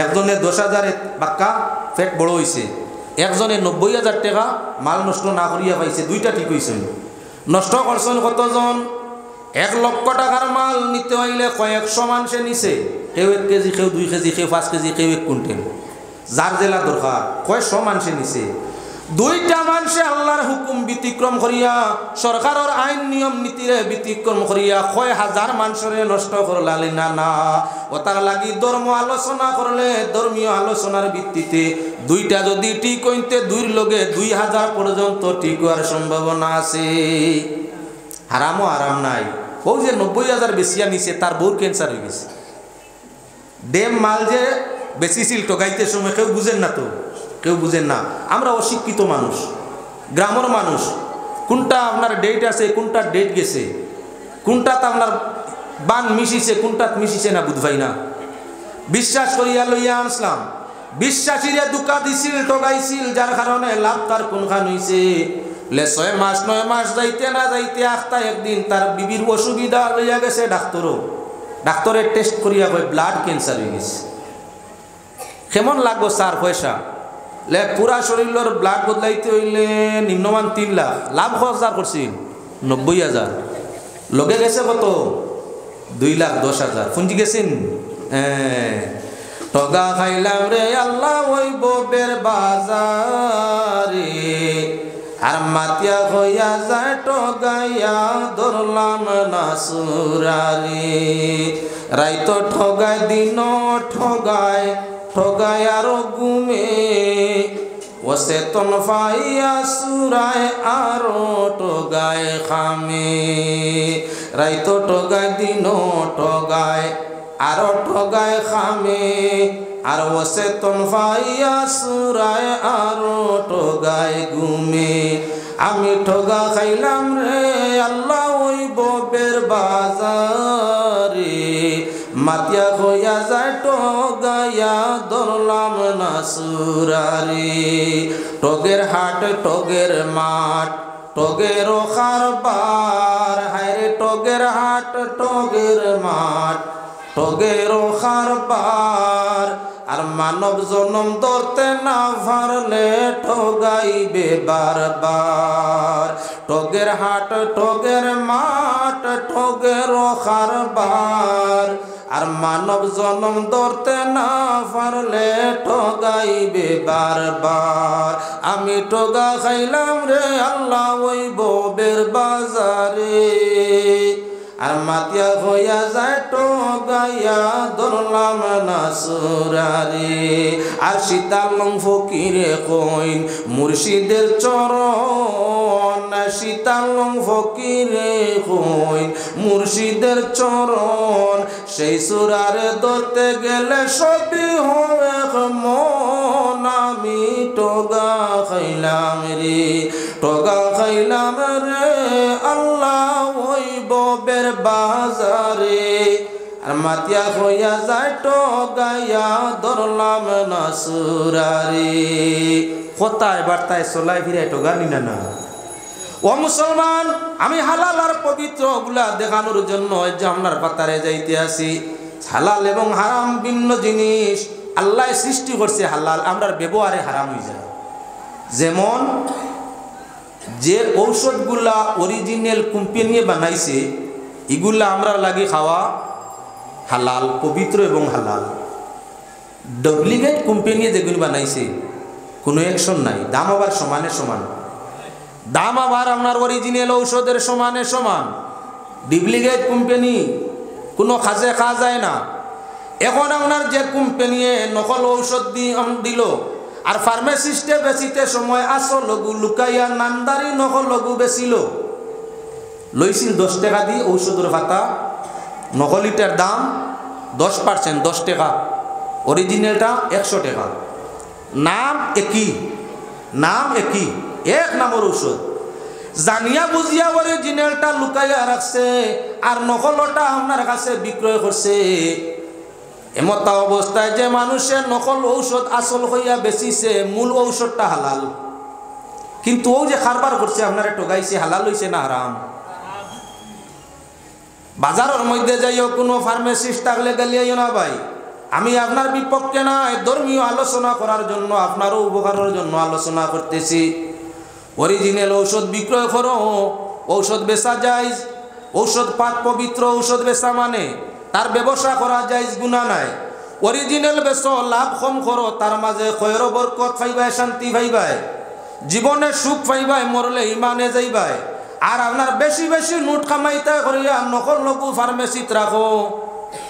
একজনে 10,000 বাক্কা পেট বড় হয়েছে, একজনে 90,000 টাকা মাল নষ্ট না করিয়া পাইছে, 2টা ঠিক হয়েছে। নষ্ট করছেন কতজন? 1 লক্ষ টাকার মাল নিতে হইলে কয়েকশো মানুষে নিছে, কেউ 1 কেজি, কেউ 2 কেজি, কেউ 5 কেজি, কেউ 1 কুইন্টাল, যার জেলা দরকার কয়েকশো মানুষে নিছে। 2টা মানুষে আল্লাহর হুকুম ব্যতিক্রম করিয়া, সরকারের আইন নিয়ম নীতিরে ব্যতিক্রম করিয়া কয় হাজার মানুষরে নষ্ট করলালি না না। ও তার লাগি ধর্ম আলোচনা করলে ধর্মীয় আলোচনার ভিত্তিতে 2টা যদি ঠিক হইতে 2 লগে 2,000 পর্যন্ত ঠিক হওয়ার সম্ভাবনা আছে। হারামও আরাম নাই। ও যে 90,000 বেশিয়া নিছে তার বউর ক্যান্সার হয়ে গেছে। ডেম মাল যে বেশিছিল টোকাইতে সময় কেউ বুঝেন না, তো কেউ বুঝেন না। আমরা অশিক্ষিত মানুষ, গ্রামের মানুষ, কোনটা আপনার ডেট আছে, কোনটা ডেট গেছে, কোনটাতে আপনার বান মিশিছে, কোনটাত মিশিছে না বুঝবাই না। বিশ্বাস করিয়া লইয়া আনছিলাম, বিশ্বাসীরা দুকা দিছিল, ঠগাইছিল, যার কারণে লাভ তার কোনখান হইছে। 6 মাস 9 মাস যাইতে না যাইতে আখতা একদিন তার বিবির অসুবিধা লইয়া গেছে ডাক্তারে টেস্ট করিয়া কয় ব্লাড ক্যান্সার হয়ে গেছে। কেমন লাগবো স্যার পয়সা? পুরা শরীরের ব্লাড বদলাইতে হইলে নিম্নমান 3 লাখ, লাভ খরচ করছিল 90,000, লগে গেছে কত 2,10,000। ফুঞ্জি গেছেন। ঠগা খাইলাম রে আল্লাহ ওই ববের বাজারে, আর মাতিয়া হইয়া যায় ঠগাইয়া ধরলাম না সুরারে। রাইতো ঠগায় দিন ঠগায় ঠগায় আরো গুমে, ও চেতন পাইয়া সুরায় আরো ঠগায় খামে। রাইতো ঠগায় দিন ঠগায় আরো ঠগায় খামে, আর ও চেতন পাইয়া সুরায় আরো ঠগায় ঘুমে। আমি ঠগা খাইলাম রে আল্লাহ ওই ববের বাজারে, মাতিয়া হইয়া যায় ঠগাইয়া ধরলাম না সুরারে। ঠগের হাট ঠগের মাঠ ঠগের কারবার, হায়রে ঠগের হাট ঠগের মাঠ ঠগের কারবার। আর মানব জনম ধরতে না পারলে ঠগাইবে বারবার। ঠগের হাট ঠগের মাঠ ঠগের কারবার, আর মানব জনম ধরতে না পারলে ঠগাইবে বারবার। আমি ঠগা খাইলাম রে আল্লাহ ওই ববের বাজারে, আর মাতিয়া হইয়া যায় ঠগাইয়া ধরলাম না সুরারে। আর শীতালং ফকিরে কইন মুর্শিদের চরণ, শীতালং ফকিরে কইন মুর্শিদের চরণ। সেই সুরারে ধরতে গেলে সবই হবে মন। আমি ঠগা খাইলাম রে ঠগা খাইলাম রে আল্লাহ ওই ববের বাজারে, আর মাতিয়া হইয়া যায় ঠগাইয়া ধরলাম না সুরারে। কোথায় বার্তায় চলাই ফিরাই ঠগা নিনা না। ও মুসলমান, আমি হালাল আর পবিত্র গুলা দেখানোর জন্য জামনার পাতারে যাইতে আসি। হালাল এবং হারাম ভিন্ন জিনিস। আল্লাহ সৃষ্টি করছে হালাল, আমরার ব্যবহারে হারাম হয়ে যায়। যেমন যে ঔষধগুলা অরিজিনাল কোম্পানি বানাইছে এগুলা আমরা লাগে খাওয়া হালাল, পবিত্র এবং হালাল। ডুপ্লিকেট কোম্পানি যেগুলো বানাইছে কোনো অ্যাকশন নাই, দাম আবার সমানে সমান, দাম আবার আপনার অরিজিনাল ঔষধের সমানে সমান। ডুপ্লিকেট কোম্পানি কোনো কাজে খাওয়া যায় না। এখন আপনার যে কোম্পানি নকল ঔষধ দিল, আর ফার্মাসিস্টে বেচিতে সময় আসল লঘু লুকাইয়া নামদারি নকল লঘু বেচিল, লইছিল 10 টাকা দিয়ে ঔষধের পাতা, নকলিটার দাম 10% 10 টাকা, অরিজিনালটা 100 টাকা। নাম একই, নাম একই, এক নামের ঔষধ। জানিয়া বুঝিয়া অরিজিনালটা লুকাইয়া রাখছে আর নকলটা আপনার কাছে বিক্রয় করছে। এমতা অবস্থায় যে মানুষের নকল ঔষধ আসল হইয়া বেচিছে, মূল ঔষধটা হালাল, কিন্তু ও যে কারবার করছে আপনারা ঠগাইছে, হালাল হইছে না হারাম? বাজারের মধ্যে যাইও কোনো ফার্মাসিস্ট থাকলে গালিয়াইও না ভাই, আমি আপনার বিপক্ষে নাই, ধর্মীয় আলোচনা করার জন্য, আপনারও উপকারের জন্য আলোচনা করতেছি। অরিজিনাল ঔষধ বিক্রয় করো, ঔষধ বেচা যায়, ঔষধ পাক পবিত্র ঔষধ বেচা মানে তার ব্যবসা করা যায়, গুনাহ নাই। অরিজিনাল বেচো, লাভ কম করো, তার মাঝে খয়র বরকত পাইবাই, শান্তি পাইবাই, জীবনে সুখ পাইবাই, মরলে ইমানে যাইবাই। আর আপনার বেশি বেশি নোট কামাইতে করিয়া নকল লঘু ফার্মেসিত রাখো,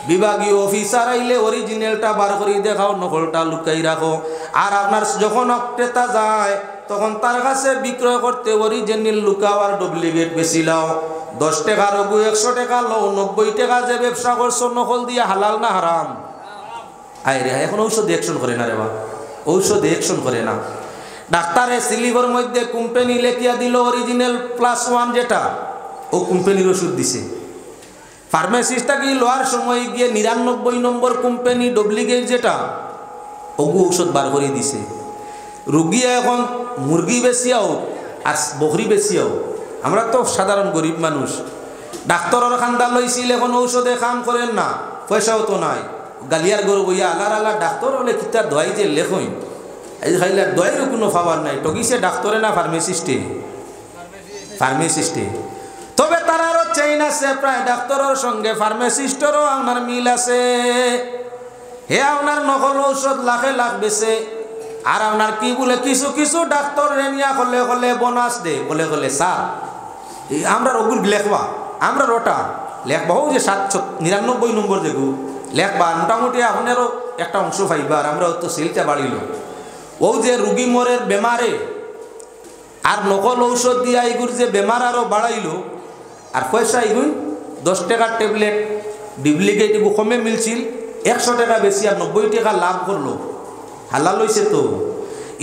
বিভাগীয় অফিসার আইলে অরিজিনালটা বার করে দেখাও, নকলটা লুকাই রাখো। আর আপনার যখন ক্রেতা যায় তখন তার কাছে বিক্রয় করতে অরিজিনাল লুকাও আর ডুপ্লিকেট বেশি লাও। 10 টাকা রঘু 100 টাকা লো, 90 টাকা যে ব্যবসা করছো নকল দিয়ে, হালাল না হারাম? আয় রে, এখন ঔষধ অ্যাকশন করে না রে বা, ঔষধ অ্যাকশন করে না। ডাক্তারে সিলিভের মধ্যে কোম্পানি লেখিয়া দিল অরিজিনাল +1 যেটা, ও কোম্পানির ওষুধ দিছে। ফার্মাসিস্টটা কি লোয়ার সময় গিয়ে 99 নম্বর কোম্পানি ডুপ্লিকেট যেটা, ওগু ঔষধ বার করে দিছে। রুগী এখন মুরগি বেচিয়াও আর বকরি বেচিয়াও, আমরা তো সাধারণ গরিব মানুষ, ডাক্তারের খান্দা লইছিল, এখন ঔষধে কাম করেন না, পয়সাও তো নাই, গালিয়ার গরু বইয়া আলার আলার ডাক্তার হলে কিতার দোয়াই যে লেখইন, এই খাইলে দোয়াইরও কোনো পাওয়ার নাই। টকিছে ডাক্তারে না ফার্মাসিস্টে? ফার্মাসিস্টে। তবে তারারও চেইন আছে, প্রায় ডাক্তারের সঙ্গে ফার্মাসিস্টেরও আপনার মিল আছে। হে আপনার নকল ঔষধ লাখে লাখ বেছে, আর আপনার কি বলে কিছু কিছু ডাক্তার রেনিয়া হলে হলে বোনাস দে, বলে হলে স্যার আমরা ওগুলো লেখবা, আমরা ওটা লেখবা, হোক যে 799 নম্বর দেখু লেখবা, মোটামুটি আপনারও একটা অংশ পাইবা, আর আমরা তো সেলটা বাড়িল। ও যে রুগী মরের বেমারে আর নকল ঔষধ দিয়া এগুলো যে বেমার আরও বাড়াইল, আর পয়সা এগুন 10 টাকার ট্যাবলেট ডুপ্লিকেট এগুলো কমে মিলছিল, 100 টাকা বেশি আর 90 টাকা লাভ করলো, হালাল হইছে তো।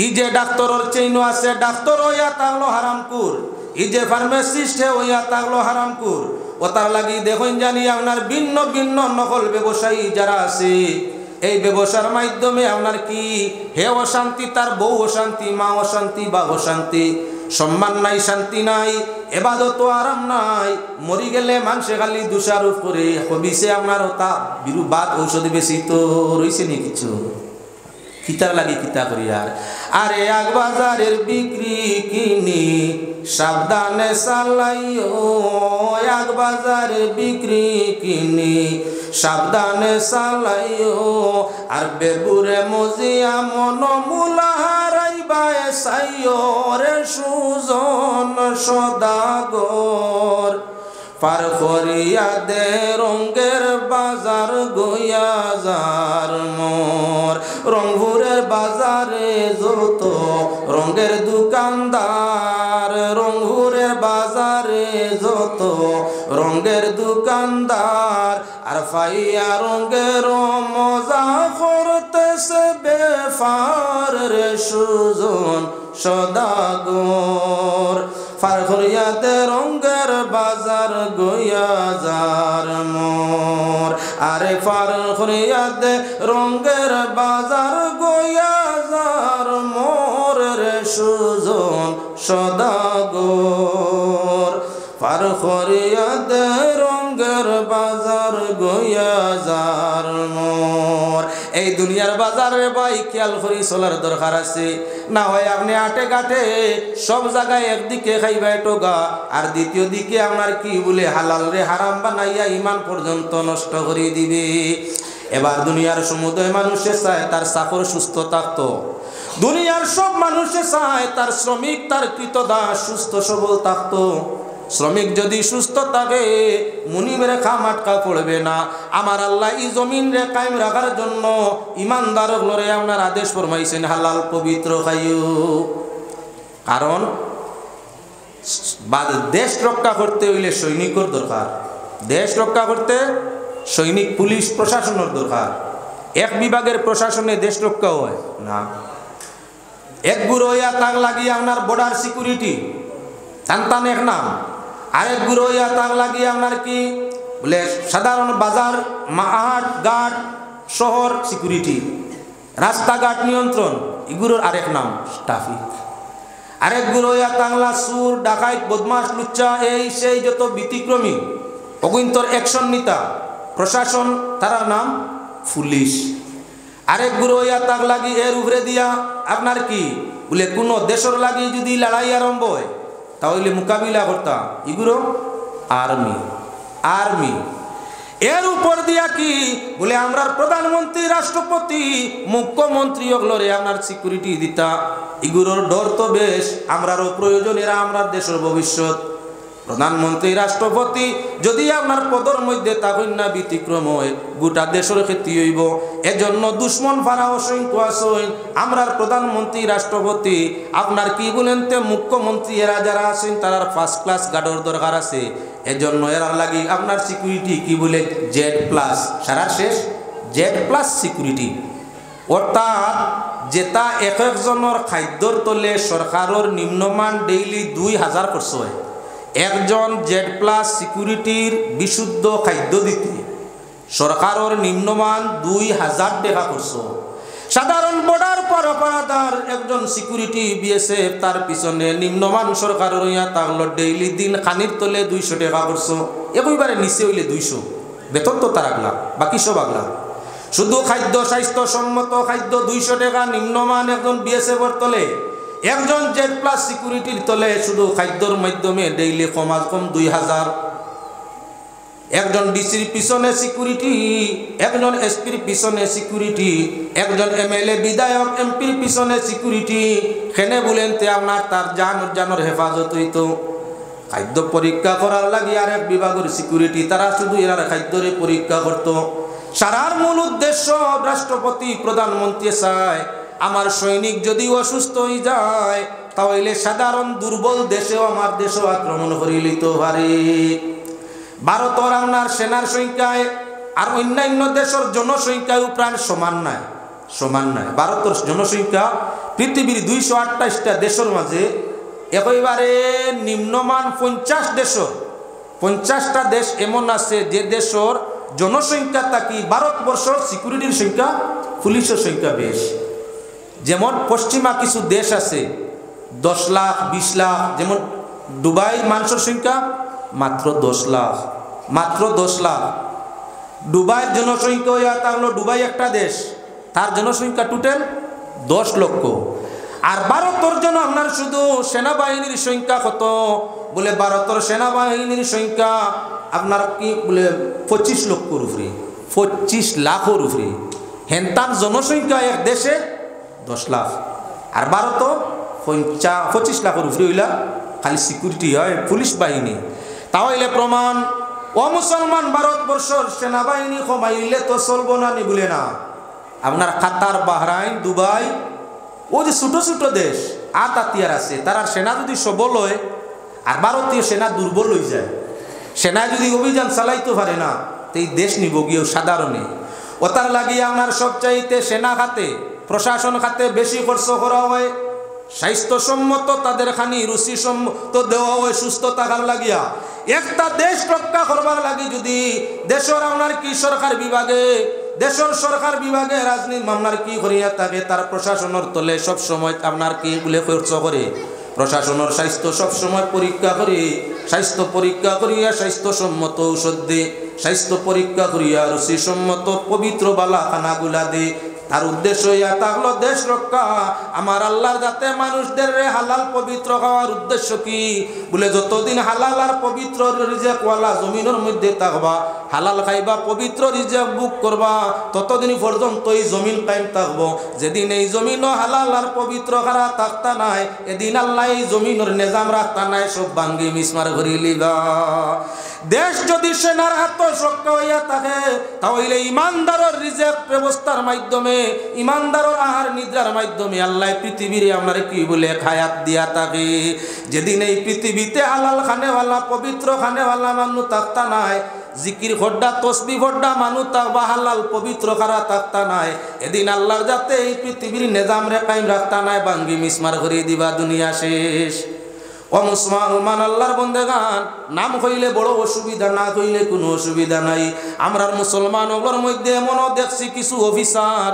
ই যে ডাক্তারের চেইনও আছে, ডাক্তার হইয়া তাগলো হারামকুর, ই যে ফার্মাসিস্ট হইয়া তাগলো হারামকুর। ও তার লাগি দেখুন জানি আপনার ভিন্ন ভিন্ন নকল ব্যবসায়ী যারা আছে, এই ব্যবসার মাধ্যমে আপনার কি হে অশান্তি, তার বউ অশান্তি, মা অশান্তি, বা অশান্তি, সম্মান নাই, শান্তি নাই, এবাদত আরাম নাই, মরি গেলে মানুষে খালি দোষারোপ করে, হবিছে আপনার তা বিরুবাদ ঔষধ বেশি তো রয়েছে নি কিছু, কিতার লাগি কিতা করি। আর আরে এক বাজারের বিক্রি কিনি সাবধানে চালাইও, এক বাজারের বিক্রি কিনি সাবধানে চালাইও। আর বেবুরে মজিয়া মন মুলা হারাইবাই চাইও রে সুজন সদাগর। পার করিয়া দে রঙ্গের বাজার গইয়া যার মোর, রংপুরের বাজারে যত রঙের দোকানদার, রংপুরের বাজারে যত রঙের দোকানদার। আর ফাইয়া রঙের মজা করতেছে বেফার রে সুজন সদাগর। পার করিয়া দে রঙের বাজার গইয়া যার মোর, আরে পার করিয়া দে রঙের বাজার গইয়া যার মোর রে সুজন সদাগর। পার করিয়া দে রঙের বাজার গইয়া যার মোর। এই দুনিয়ার বাজারে ভাই খেয়াল করি চলার দরকার আছে, না হয় আপনি আটে ঘাটে সব জায়গায় একদিকে খাইবাই টোগা, আর দ্বিতীয় দিকে আপনার কি বলে হালাল রে হারাম বানাইয়া ইমান পর্যন্ত নষ্ট করে দিবে। এবার দুনিয়ার সমুদয় মানুষে চায় তার চাকর সুস্থ থাকতো, দুনিয়ার সব মানুষে চায় তার শ্রমিক, তার কৃতদাস সুস্থ সবল থাকতো, শ্রমিক যদি সুস্থ থাকে মুনিমের খামাটকা পড়বে না। আমার আল্লাহ এই জমিন রে কায়েম রাখার জন্য ইমানদার লরে আপনার আদেশ ফরমাইছেন হালাল পবিত্র খাইও। কারণ দেশ রক্ষা করতে হইলে সৈনিকর দরকার, দেশ রক্ষা করতে সৈনিক পুলিশ প্রশাসনের দরকার। এক বিভাগের প্রশাসনে দেশ রক্ষা হয় না। এক গুরু হইয়া তাক লাগিয়ে আপনার বর্ডার সিকিউরিটি টান এক নাম, আরেক গুরু হইয়া তাক লাগিয়ে আপনার কি বলে সাধারণ বাজার মাহাট ঘাট শহর সিকিউরিটি, রাস্তাঘাট নিয়ন্ত্রণ, এগুলোর আরেক নাম ট্রাফিক। আরেক গুরু হইয়া তাংলা সুর ডাকাইত বদমাস লুচ্চা এই সেই যত ব্যতিক্রমী অগুন্তর অ্যাকশন নিতা প্রশাসন, তারার নাম পুলিশ। আরেক গুরু হইয়া তাক লাগি এর উপরে দিয়া আপনার কি বলে কোনো দেশের লাগি যদি লড়াই আরম্ভ হয় তাহলে মোকাবিলা করতা এগুলো আর্মি। আর্মি এর উপর দিয়া কি বলে আমরা প্রধানমন্ত্রী রাষ্ট্রপতি মুখ্যমন্ত্রী ওগুলোরে আপনার সিকিউরিটি দিতা। এগুলোর ডর তো বেশ, আমরারও প্রয়োজন, এরা আমরা দেশের ভবিষ্যৎ। প্রধানমন্ত্রী রাষ্ট্রপতি যদি আপনার পদর মধ্যে তখন না ব্যতিক্রম হয় গোটা দেশের ক্ষতি হইব। এজন্য দুশ্মন ফারা অসংখ্য আসেন। আমরার প্রধানমন্ত্রী রাষ্ট্রপতি আপনার কি বলেন তে মুখ্যমন্ত্রী এরা যারা আছেন তারার ফার্স্ট ক্লাস গার্ডর দরকার আছে। এজন্য এরার লাগি আপনার সিকিউরিটি কি বলে Z+ সারা শেষ Z+ সিকিউরিটি। অর্থাৎ যেটা এক একজনের খাদ্যর তলে সরকারের নিম্নমান ডেইলি 2000 খরচ হয়। একজন Z+ সিকিউরিটির বিশুদ্ধ খাদ্য দিতে সরকারের নিম্নমান 2000 টাকা খরচ। সাধারণ বর্ডার পারাপারাদার একজন সিকিউরিটি BSF তার পিছনে নিম্নমান সরকারের ইয়া তাহলে ডেইলি দিন খানির তলে 200 টাকা খরচ। একইবারে নিচে হইলে 200, বেতন তো তার আগলা, বাকি সব আগলা। শুধু খাদ্য স্বাস্থ্যসম্মত খাদ্য 200 টাকা নিম্নমান একজন BSF-এর তলে, একজন Z+ সিকিউরিটির তলে শুধু খাদ্যর মাধ্যমে ডেইলি কমাস কম 2000। একজন ডিসির পিছনে সিকিউরিটি, একজন SPর পিছনে সিকিউরিটি, একজন MLA বিধায়ক MPর পিছনে সিকিউরিটি। খেনে বলেন তে আপনার তার জানোর হেফাজত হইত। খাদ্য পরীক্ষা করার লাগে আর এক বিভাগের সিকিউরিটি, তারা শুধু এরা খাদ্যরে পরীক্ষা করত। সারার মূল উদ্দেশ্য রাষ্ট্রপতি প্রধানমন্ত্রী চায় আমার সৈনিক যদি অসুস্থ হয়ে যায় তাহলে সাধারণ দুর্বল দেশেও আমার দেশও আক্রমণ করে লিতে পারে। ভারতের আপনার সেনার সংখ্যায় আর অন্যান্য দেশের জনসংখ্যাও প্রায় সমান নাই, সমান নাই। ভারতের জনসংখ্যা পৃথিবীর 228টা দেশের মাঝে একেবারে নিম্নমান 50 দেশের 50টা দেশ এমন আছে যে দেশের জনসংখ্যা থাকি ভারতবর্ষের সিকিউরিটির সংখ্যা পুলিশের সংখ্যা বেশ। যেমন পশ্চিমা কিছু দেশ আছে 10 লাখ 20 লাখ, যেমন দুবাই মানুষের সংখ্যা মাত্র 10 লাখ, মাত্র 10 লাখ। দুবাইয়ের জনসংখ্যা তাহলে দুবাই একটা দেশ, তার জনসংখ্যা টোটাল 10 লক্ষ। আর ভারতের জন্য আপনার শুধু সেনাবাহিনীর সংখ্যা কত বলে ভারতের সেনাবাহিনীর সংখ্যা আপনার কি বলে 25 লক্ষর উপরে, 25 লাখের উপরে। হেনতার জনসংখ্যা এক দেশে 10 লাখ, আর ভারত 25 লাখের উপরে হইলা খালি সিকিউরিটি হয় পুলিশ বাহিনী। তাহলে প্রমাণ ও মুসলমান ভারতবর্ষের সেনাবাহিনী কমাইলে তো চলবো না, নি বলে না। আপনার কাতার, বাহরাইন, দুবাই ও যে ছোট ছোট দেশ আতিয়ার আছে, তারা সেনা যদি সবল হয় আর ভারতীয় সেনা দুর্বল হয়ে যায়, সেনা যদি অভিযান চালাইতে পারে না তো এই দেশ নিব গিয়েও সাধারণে। ওটার লাগিয়ে আপনার সবচাইতে সেনা খাতে প্রশাসন খাতে বেশি খরচ করা হয়। স্বাস্থ্যসম্মত তাদের খানি রুচিসম্মত দেওয়া হয় সুস্থ থাকার লাগিয়া। একটা দেশ রক্ষা করবার লাগে যদি দেশের আপনার কি সরকার বিভাগে, দেশের সরকার বিভাগে রাজনীতি মামলার কি করিয়া থাকে তার প্রশাসনের তলে সব সময় আপনার কি বলে খরচ করে। প্রশাসনের স্বাস্থ্য সব সময় পরীক্ষা করে, স্বাস্থ্য পরীক্ষা করিয়া স্বাস্থ্যসম্মত ঔষধ দে, স্বাস্থ্য পরীক্ষা করিয়া রুচিসম্মত পবিত্র বালা খানাগুলা দে। তার উদ্দেশ্য ইয়া থাকলো দেশ রক্ষা। আমার আল্লাহর যাতে মানুষদের হালাল পবিত্র খাওয়ার উদ্দেশ্য কি বলে, যতদিন হালাল আর পবিত্র রিজিক ওয়ালা জমিনের মধ্যে থাকবা, হালাল খাইবা, পবিত্র রিজিক বুক করবা, ততদিন পর্যন্ত এই জমিন কায়েম থাকবো। যেদিন এই জমিনও হালাল আর পবিত্র খারা থাকতা নাই, এদিন আল্লাহ এই জমিনের নিজাম রাখতা নাই, সব ভাঙ্গি মিসমার করি লিবা। দেশ যদি সেনার হাত রক্ষা হইয়া থাকে, তাহলে ইমানদারের রিজিক ব্যবস্থার মাধ্যমে, ইমানদারের আহার নিদ্রার মাধ্যমে আল্লাহ পৃথিবীরে আমরা কি বলে খায়াত দিয়া থাকে। যেদিন এই পৃথিবীতে হালাল খানেওয়ালা পবিত্র খানেওয়ালা মানুষ থাকতা নাই, জিকির ফড্ডা তসবি ফড্ডা মানুষ থাকবা, হালাল পবিত্র খারা থাকতা নাই, এদিন আল্লাহর যাতে এই পৃথিবীর নিজাম রে কায়েম রাখতা নাই, ভাঙ্গি মিসমার করে দিবা, দুনিয়া শেষ। ও মুসলমান আল্লাহর বন্দেগান, নাম কইলে বড় অসুবিধা, না কইলে কোনো অসুবিধা নাই। আমরার মুসলমান ওগুলোর মধ্যে এমনও দেখছি কিছু অফিসার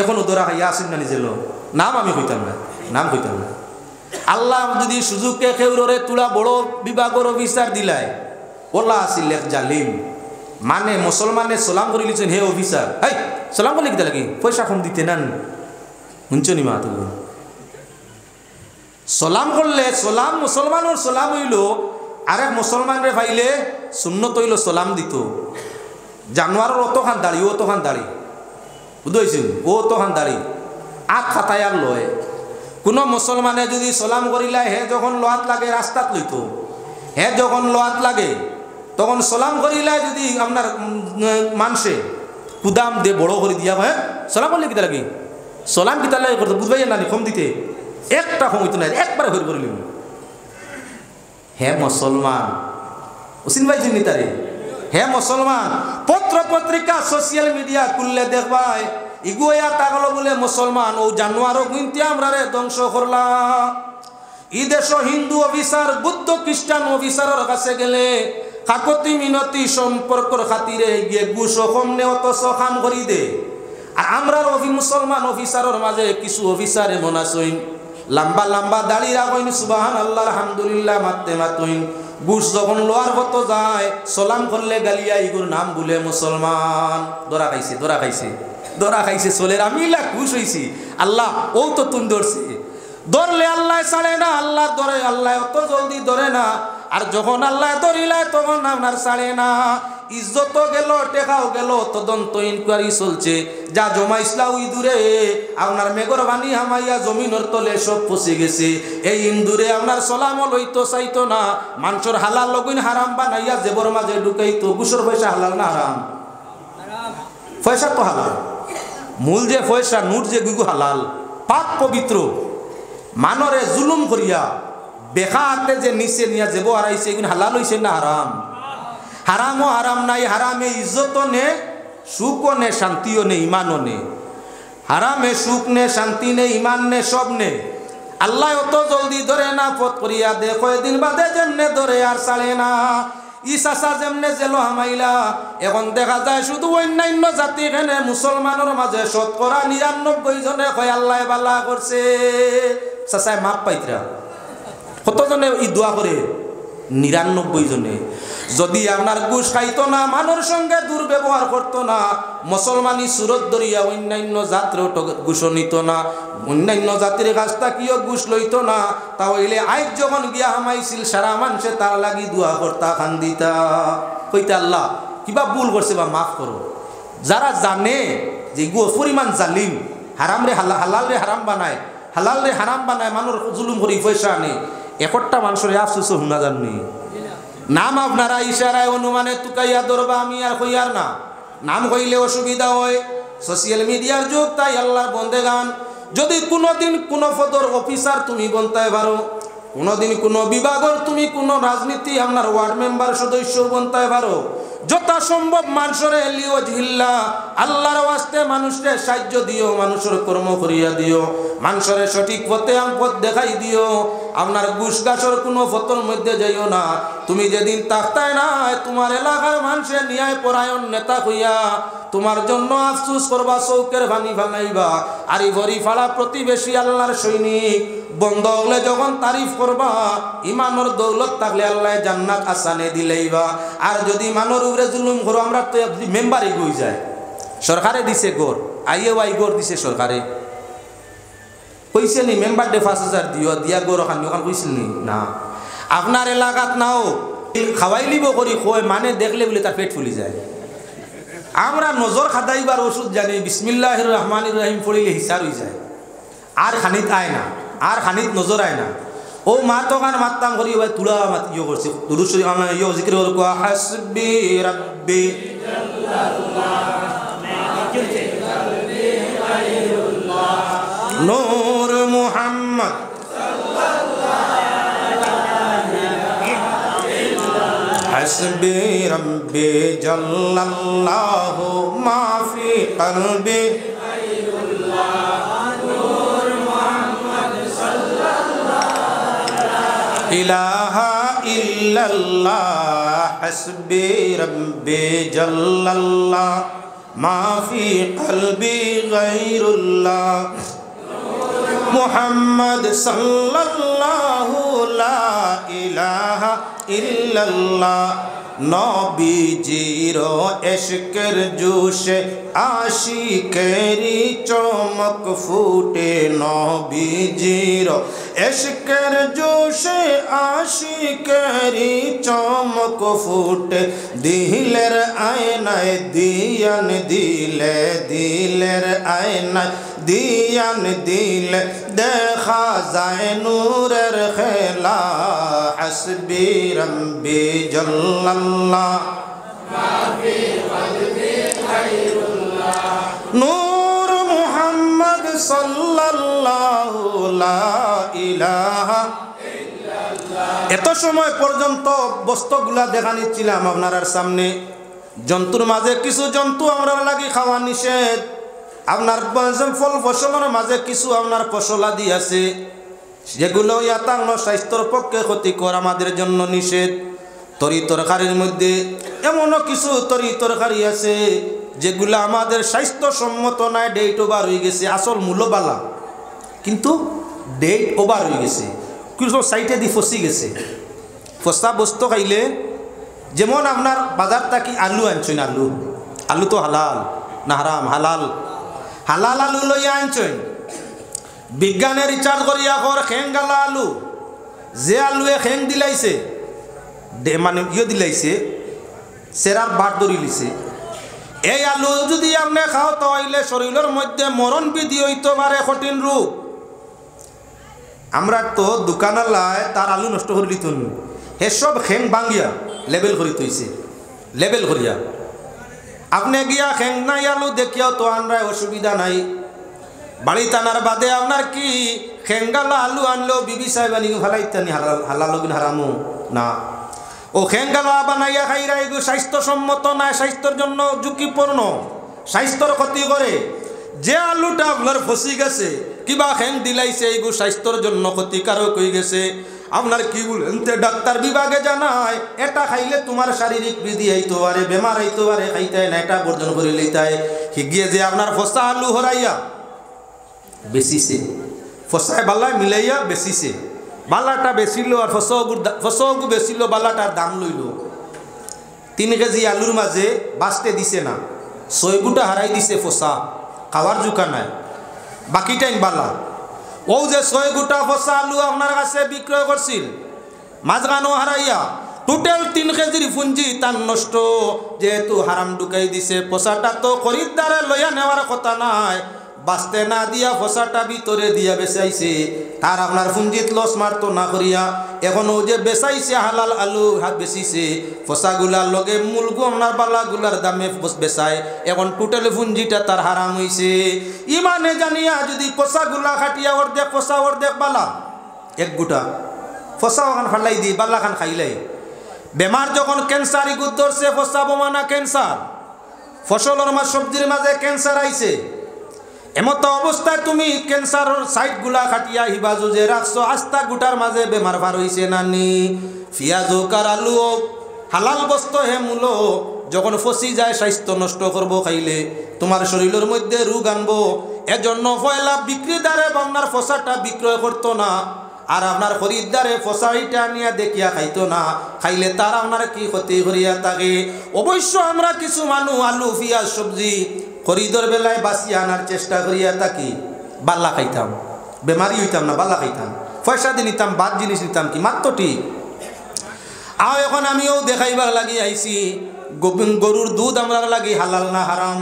এখনো ধরা খাইয়া আসেন না, নিজের নাম আমি কইতাম না, নাম কইতাম না। আল্লাহ যদি সুযোগকে খেউরে তুলা বড় বিভাগের অফিসার দিলায়, ওলা আসিল এক জালিম, মানে মুসলমানের সালাম করে লিখছেন, হে অফিসার, হাই সালাম করলে কি লাগে, পয়সা কম দিতে নেন, শুনছ নি মা? তো সালাম করলে সালাম মুসলমানের সালাম হইল, আরেক মুসলমানরে পাইলে সুন্নত হইল সালাম দিত। জানোয়ারের অতখান দাড়ি, ও তখান দাড়ি বুঝেছেন, ও তখান দাড়ি আখ খাতায় আর লয়। কোনো মুসলমানে যদি সালাম করিলাই, হে যখন লোহাত লাগে রাস্তাত লইত, হে যখন লোহাত লাগে তখন সালাম করিলাই, যদি আপনার মানুষে কুদাম দে বড় করে দিয়া, হ্যাঁ সালাম করলে কিতা লাগে, সালাম কিতা লাগে করতে বুঝবাই না, কম দিতে একটা কমিত নাই, একবারে হয়ে করিল। হে মুসলমান, ওসিন ভাই চিনি তারে, হে মুসলমান, পত্র পত্রিকা সোশ্যাল মিডিয়া খুললে দেখবাই ইগুয়া তাগলো বলে মুসলমান ও জানোয়ারও গুনতে আমরা রে ধ্বংস করলা। ই দেশ হিন্দু অফিসার, বুদ্ধ খ্রিস্টান অফিসারের কাছে গেলে কাকতি মিনতি সম্পর্কর খাতিরে গিয়ে ঘুষ কমনে অথচ খাম করি দে। আর আমরা মুসলমান অফিসারের মাঝে কিছু অফিসার এমন আসইন, লম্বা লম্বা দাড়ি রাখইন, সুবাহান আল্লাহ আলহামদুলিল্লাহ মারতে মাতুইন, ঘুষ যখন লোয়ার মতো যায় সালাম করলে গালিয়া ইগুর নাম বলে মুসলমান। ধরা খাইছে, ধরা খাইছে, ধরা খাইছে, চলের আমি ঘুষ হইছি, আল্লাহ ও তো তুন ধরছে, ধরলে আল্লাহ ছাড়ে না, আল্লাহ ধরে, আল্লাহ অত জলদি ধরে না। আর যখন আল্লাহ ধরিলে তখন আপনার ছাড়ে না, ইজ্জত গেল, টেকাও গেল, তদন্ত ইনকোয়ারি চলছে, যা জমাইছিলা ওই দূরে আপনার মেঘর বাণী হামাইয়া জমিনের তলে সব পচে গেছে। এই ইন্দুরে আপনার সলাম লইতো চাইতো না, মানুষের হালাল লগুন হারাম বানাইয়া জেবর মাঝে ঢুকাইতো। ঘুষের পয়সা হালাল না হারাম? পয়সা তো হালাল, মূল যে পয়সা নোট যে গুগু হালাল, পাক পবিত্র। মানরে জুলুম করিয়া বেখা হাতে যে নিচে নিয়া যাব হারাইছে, এগুলো হালাল হইছে না হারাম? হারামও হারাম নাই, হারামে ইজ্জতও নে, সুখও নে, শান্তিও নে, ইমানও নে। হারামে সুখ নে, শান্তি নে, ইমান নে, সব নে। আল্লাহ অত জলদি ধরে না, পথ করিয়া দে, কয়েকদিন বাদে যেমনে ধরে আর ছাড়ে না। ই চাচা যেমনে জেল হামাইলা, এখন দেখা যায় শুধু অন্যান্য জাতি এখানে মুসলমানের মাঝে 99% জনে কয় আল্লাহ বালা করছে, চাচায় মাপ পাইতরা। কতজনে ই দোয়া করে? 99 জনে। যদি আপনার ঘুষ খাইতো না, মানুষের সঙ্গে দুর্ব্যবহার করতো না, মুসলমানি সুরত ধরিয়া অন্যান্য জাতির ঘুষ নিত না, অন্যান্য জাতির কাছটা কিও ঘুষ লইত না, তাহলে আইজ যখন গিয়া হামাইছিল সারা মানুষে তার লাগি দোয়া করতা, খান দিতা, কইতা আল্লাহ কিবা ভুল করছে বা মাফ করো। যারা জানে যে গো পরিমাণ জালিম, হারাম রে হালাল রে হারাম বানায়, হালাল রে হারাম বানায়, মানুষ জুলুম করি পয়সা আনে, একটা মানুষের আফসোস শুনা যাননি। নাম আপনারা ইশারায় অনুমানে তুকাইয়া ধরবা, আমি আর কইয়ার না, নাম কইলে অসুবিধা হয়। সোশ্যাল মিডিয়ার যুগ, তাই আল্লাহর বন্দেগান, যদি কোনোদিন কোনো পদর অফিসার তুমি বনতে পারো, কোনোদিন কোনো বিভাগের তুমি কোনো রাজনীতি আপনার ওয়ার্ড মেম্বার সদস্য বনতে পারো, যথাসম্ভব মানুষের এলিও ঝিল্লা আল্লাহর ওয়াস্তে মানুষকে সাহায্য দিও, মানুষের কর্ম করিয়া দিও, মানুষের সঠিক পথে পথ দেখাই দিও। আপনার ঘুষ গাছর কোনো পথের মধ্যে যাইও না। তুমি যেদিন তাকতায় না, তোমার এলাকার মানুষের ন্যায় পরায়ণ নেতা হইয়া তোমার জন্য আফসুস করবা, চৌকের ভানি ফালাইবা। আর এই ভরি ফালা প্রতিবেশী আল্লাহর সৈনিক বন্ধ হলে যখন তারিফ করবা, ইমানের দৌলত থাকলে আল্লাহ জান্নাত আসানে দিলেইবা। আর যদি মানর উপরে জুলুম করো, আমরা তো মেম্বারে গই যায়, সরকারে দিছে গড়, আইএওয়াই গড় দিছে সরকারে কইছে নি মেম্বার ডে 5000 দিও দিয়া গড় খান ওখান কইছিল নি না আপনার এলাকাত নাও খাওয়াই লিব করি কয় মানে দেখলে বলে তার পেট ফুলি যায় আমরা নজর খাদাইবার ওষুধ জানি বিসমিল্লাহির রহমানির রহিম পড়িলে হিসার হয়ে যায় আর খানিত আয় না আর খানিত নজর আয় না ও মা তো গান মাততাম করি ভাই তুলা মাত ইয়ে করছে দুরূদ শরীফ আমরা ইয়ে জিকির করব হাসবি রাব্বি নূর মুহাম্মদ হাসবি রাব্বি জাল্লাল্লাহু মা ফি কলবি ইলাহা ইল্লাল্লাহ হাসবি রাব্বি জাল্লাল্লাহ মা ফি কলবি গায়রুল্লাহ মুহাম্মদ সাল্লাল্লাহু লা ইলাহা ইল্লাল্লাহ নবীজির ইশকের জোশে আশিকেরি চমক ফুটে নবীজির ইশকের জোশে আশিকেরি চমক ফুটে দিলের আয়নায় দিয়ান দিলে দিলের আয়নায় দিয়ান দিলে দেখা যায় নূরের খেলা হাসবি রাব্বি জাল্লাল্লাহ মা ফি কলবি খায়রুল্লাহ নূর মুহাম্মদ সাল্লাল্লাহু লা ইলাহা ইল্লাল্লাহ এত সময় পর্যন্ত বস্তুগুলা দেখা নিচ্ছিলাম আপনার সামনে জন্তুর মাঝে কিছু জন্তু আমরা লাগি খাওয়া নিষেধ আপনার ফল ফসলের মাঝে কিছু আপনার ফসলাদি আছে যেগুলো ইয়াতাংন স্বাস্থ্যের পক্ষে ক্ষতিকর আমাদের জন্য নিষেধ তরি তরকারির মধ্যে এমনও কিছু তরি তরকারি আছে যেগুলো আমাদের স্বাস্থ্যসম্মত নয় ডেট ওভার হয়ে গেছে আসল মূল্যবালা কিন্তু ডেট ওভার হয়ে গেছে কিছু সাইটে দিয়ে ফসি গেছে ফসা বস্তু খাইলে যেমন আপনার বাজার থাকি আলু আনছেন আলু আলু তো হালাল না হারাম হালাল হালাল আলু লইয়া আনছেন বিজ্ঞানে রিচার্জ করিয়া কর খেং গালা আলু যে আলুয়ে খেং দিলাইছে মানে ইয়ে দিলাইছে সেরার বাট ধরি লিছে এই আলু যদি আপনি খাও তাহলে শরীরের মধ্যে মরণ বিধি হইতে পারে কঠিন রূপ আমরা তো দোকানালায় তার আলু নষ্ট করে দিত এসব খেং ভাঙ্গিয়া লেবেল করি তৈছে লেবেল করিয়া আপনি গিয়া খেং নাই আলু দেখিয়াও তো আমরা অসুবিধা নাই বাড়ি টানার বাদে আপনার কি খেঙ্গালা আলু আনলেও বিবি সাহেব আনি ভালাইতানি হালাল হারামো না ও খেঙ্গালা বানাইয়া খাইরা এগুলো স্বাস্থ্যসম্মত না স্বাস্থ্যের জন্য ঝুঁকিপূর্ণ স্বাস্থ্যর ক্ষতি করে যে আলুটা আপনার ফসি গেছে কিবা খেং দিলাইছে এইগুলো স্বাস্থ্যর জন্য ক্ষতিকারক হয়ে গেছে আপনার কি বলেন ডাক্তার বিভাগে জানায় এটা খাইলে তোমার শারীরিক বৃদ্ধি হইতে পারে বেমার হইতে পারে খাইতে না এটা বর্জন করে লইতায় হিগিয়ে যে আপনার ফসা আলু হরাইয়া বেচিছে ফসায় বালা মিলাইয়া বেচিছে বালাটা বেচিল আর ফসগু বেচিল বালাটার দাম লইল 3 কেজি আলুর মাঝে বাঁচতে দিছে না 6 গুটা হারাই দিছে ফসা খাওয়ার জুকা নাই বাকিটাই বালা ও যে 6 গুটা ফসা আলু আপনার কাছে বিক্রয় করছিল মাঝখানো হারাইয়া টোটাল 3 কেজির পুঞ্জি তার নষ্ট যেহেতু হারাম ঢুকাই দিছে ফসাটা তো খরিদ্দারে লইয়া নেওয়ার কথা নাই বাঁচতে না দিয়া ফসাটা ভিতরে দিয়া বেচাইছে তার আপনার পুঞ্জিত লস মারতো না করিয়া এখন ও যে বেচাইছে হালাল আলু হাত বেচিছে ফসাগুলার লগে মূলগু আপনার বালাগুলার দামে বেচায় এখন টোটাল পুঞ্জিটা তার হারাম হয়েছে ইমানে জানিয়া যদি ফসাগুলা খাটিয়া অর্ধেক ফসা অর্ধেক বালা এক গুটা ফসা ওখান ফালাই দি বালা খান খাইলাই বেমার যখন ক্যান্সার ইগুত ধরছে ফসা বোমানা ক্যান্সার ফসলের মাঝে সবজির মাঝে ক্যান্সার আইছে এমত অবস্থায় তুমি ক্যান্সারের সাইটগুলা খাটিয়া হিবাজু যে রাখছো আস্তা গুটার মাঝে বেমার ভার হইছে নানি পিঁয়াজ হোক আর আলু হোক হালাল বস্তু হে মূল যখন ফসি যায় স্বাস্থ্য নষ্ট করব খাইলে তোমার শরীরের মধ্যে রোগ আনবো এজন্য পয়লা বিক্রিদারে আপনার ফসাটা বিক্রয় করতো না আর আপনার খরিদ্দারে ফসাইটা নিয়ে দেখিয়া খাইতো না খাইলে তার আপনার কি ক্ষতি করিয়া থাকে অবশ্য আমরা কিছু মানুষ আলু পিঁয়াজ সবজি খরিদর বেলায় বাঁচিয়ে আনার চেষ্টা করিয়া থাকি, বাল্লা খাইতাম, বেমারি হইতাম না, বাল্লা খাইতাম, পয়সা দিয়ে নিতাম, বাদ জিনিস নিতাম কি মাত্র ঠিক। আর এখন আমিও দেখাইবার লাগি আইছি গরুর দুধ আমরা লাগি হালাল না হারাম।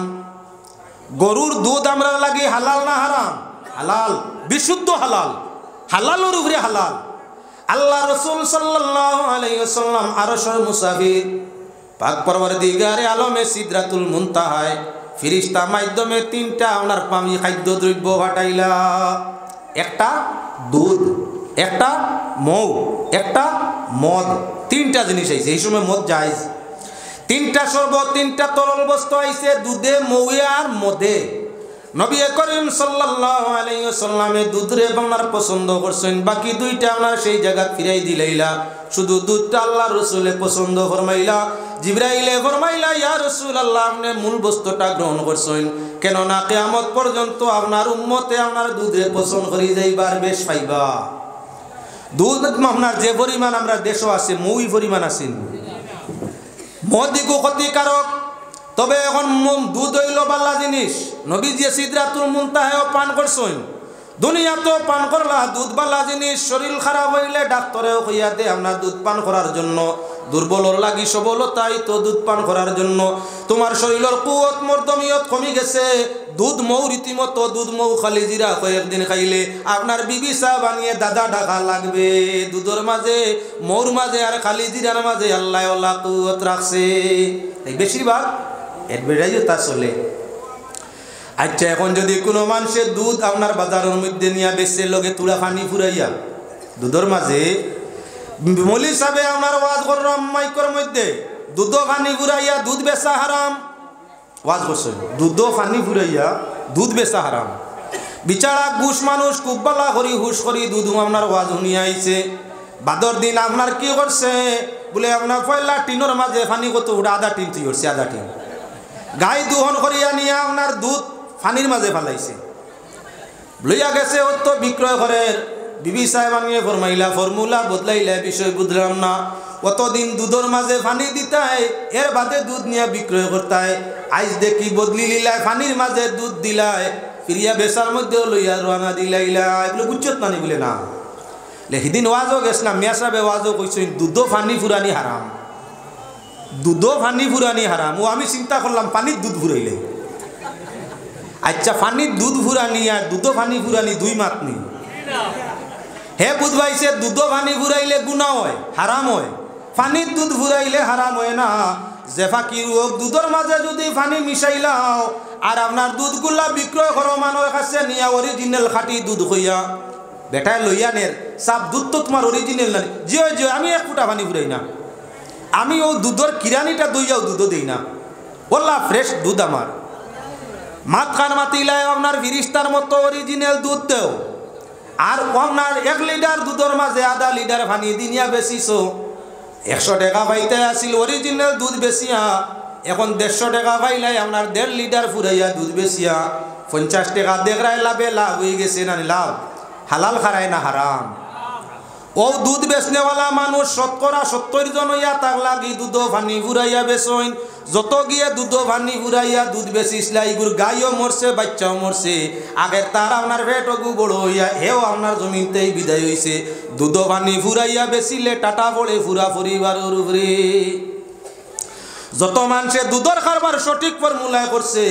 গরুর দুধ আমরা লাগি হালাল না হারাম? হালাল, বিশুদ্ধ হালাল, হালালের উপরে হালাল। আল্লাহ রসুল সাল্লাল্লাহু আলাইহি ওয়াসাল্লাম আরশের মুসাফির, পাক পরওয়ারদিগারে আলমে সিদরাতুল মুনতাহায় ফিরিস্তা মাধ্যমে তিনটা ওনার পামি খাদ্য দ্রব্য পাঠাইলা। একটা দুধ, একটা মৌ, একটা মদ, তিনটা জিনিস আইছে। এই সময় মদ জায়েজ। তিনটা শরবত, তিনটা তরল বস্তু আইছে দুধে, মৌয়ে আর মদে। নবী করিম সাল্লাল্লাহু আলাইহি ওয়াসাল্লামে দুধরে আপনার পছন্দ করছেন, বাকি দুইটা আপনার সেই জায়গা ফিরাই দিলাইলা। শুধু দুধটা আল্লাহ রসুলে পছন্দ ফরমাইলা। জিবরাইলে ফরমাইলা, ইয়া রাসূলুল্লাহ, আপনি মূল বস্তুটা গ্রহণ করছেন, কেননা কিয়ামত পর্যন্ত আপনার উম্মতে আপনার দুধে পছন্দ করি যাইবার বেশ পাইবা। দুধ আপনার যে পরিমাণ আমরা দেশও আছে, মৌই পরিমাণ আছেন। মদিকু ক্ষতিকারক, তবে এখন দুধ হইল বাল্লা জিনিস। নবীজি সিদরাতুল মুনতাহাও পান করছেন, দুনিয়াতেও পান করলা। দুধ বাল্লা জিনিস, শরীর খারাপ হইলে ডাক্তারেও কইয়া দে আপনার দুধ পান করার জন্য। দুর্বলর লাগি সবলতাই তো দুধ পান করার জন্য। তোমার শরীরের কুয়ত মর্দমিয়ত কমি গেছে, দুধ মৌ রীতিমতো দুধ মৌ খালি জিরা কয়েকদিন খাইলে আপনার বিবি চা বানিয়ে দাদা ডাকা লাগবে। দুধের মাঝে, মৌর মাঝে আর খালি জিরার মাঝে আল্লাহ আল্লাহ কুয়ত রাখছে। এই বেশিরভাগ অ্যাডভার্টাইজও তা চলে। আচ্ছা, এখন যদি কোনো মানুষের দুধ আপনার বাজারের মধ্যে নিয়ে বেচে লগে তুলা পানি ফুরাইয়া দুধের মাঝে, মৌলী সাহেবে আপনার ওয়াজ করলাম মাইকর মধ্যে, দুধ পানি ফুরাইয়া দুধ বেচা হারাম। ওয়াজ করছে, দুধ পানি ফুরাইয়া দুধ বেচা হারাম। বিচারা ঘুষ মানুষ খুব বালা করি হুশ করি দুধ আপনার ওয়াজ শুনিয়ে আইছে। বাদর দিন আপনার কি করছে বলে আপনার পয়লা টিনের মাঝে পানি কত উঠে, আধা টিন তুই করছে, আধা টিন গাই দুহন করিয়া নিয়ে আপনার দুধ পানির মাঝে ফালাইছে, লইয়া গেছে অত বিক্রয় করের। বিবি সাহেব আনিয়ে ফরমাইলা, ফর্মুলা বদলাইলা, বিষয় বুঝলাম না। কতদিন দুধের মাঝে পানি দিতাই, এর বাদে দুধ নিয়ে বিক্রয় করতাই। আজ দেখি বদলি লিলাই, পানির মাঝে দুধ দিলাই, ফিরিয়া বেচার মধ্যেও লইয়া রানা দিলাইলা। এগুলো বুঝছত না বলে না। সেদিন ওয়াজও গেছিলাম, মিয়া সাহেবে ওয়াজও কইছেন দুধ পানি ফুরানি হারাম, দুধ পানি ফুরানি হারাম। ও আমি চিন্তা করলাম পানির দুধ ফুরাইলে। আচ্ছা, পানির দুধ ফুরানি আর দুধ পানি ফুরানি দুই মাত নেই। হে বুঝবাইছে দুধ পানি ফুরাইলে গুনাহ হয়, হারাম হয়, পানির দুধ ফুরাইলে হারাম হয় না। যে ফাকির হোক, দুধের মাঝে যদি পানি মিশাইলাও আর আপনার দুধগুলা বিক্রয় করো মানুষের কাছে নিয়া অরিজিনাল খাঁটি দুধ হইয়া বেটায় লইয়া নের সাপ দুধ তো তোমার অরিজিনাল না। জিও জিও, আমি এক ফুটা পানি ফুরাই না, আমি ও দুধের কিরানিটা দইয়াও দুধও দিই না, বললা ফ্রেশ দুধ আমার। মাত খান মাতিলাই আপনার ফিরিস্তার মতো অরিজিনাল দুধ দেও। আর আপনার 1 লিটার দুধের মাঝে আধা লিটার পানি দিনিয়া বেচিছো। 100 টাকা পাইতে আসিল অরিজিনাল দুধ বেচিয়া, এখন 150 টাকা পাইলাই আপনার 1.5 লিটার ফুরাইয়া দুধ বেচিয়া 50 টাকা দেখরাই লাভে লাভ হয়ে গেছে না লাভ? হালাল খারায় না হারাম? ও দুধ বেচনেওয়ালা মানুষ 70 জন হইয়া তাক লাগি দুধ পানি ফুরাইয়া বেচইন। যত গিয়ে দুধ পানি ফুরাইয়া দুধ বেচিসলা, এগুর গাইও মরছে, বাচ্চাও মরছে। আগের তার আপনার পেটগু বড় হইয়া হেও আপনার জমিনতেই বিদায় হইছে। দুধ পানি ফুরাইয়া বেচিলে টাটা পড়ে ফুরা পরিবারের উপরে। যত মানুষে দুধের কারবার সঠিক ফর্মুলায় করছে,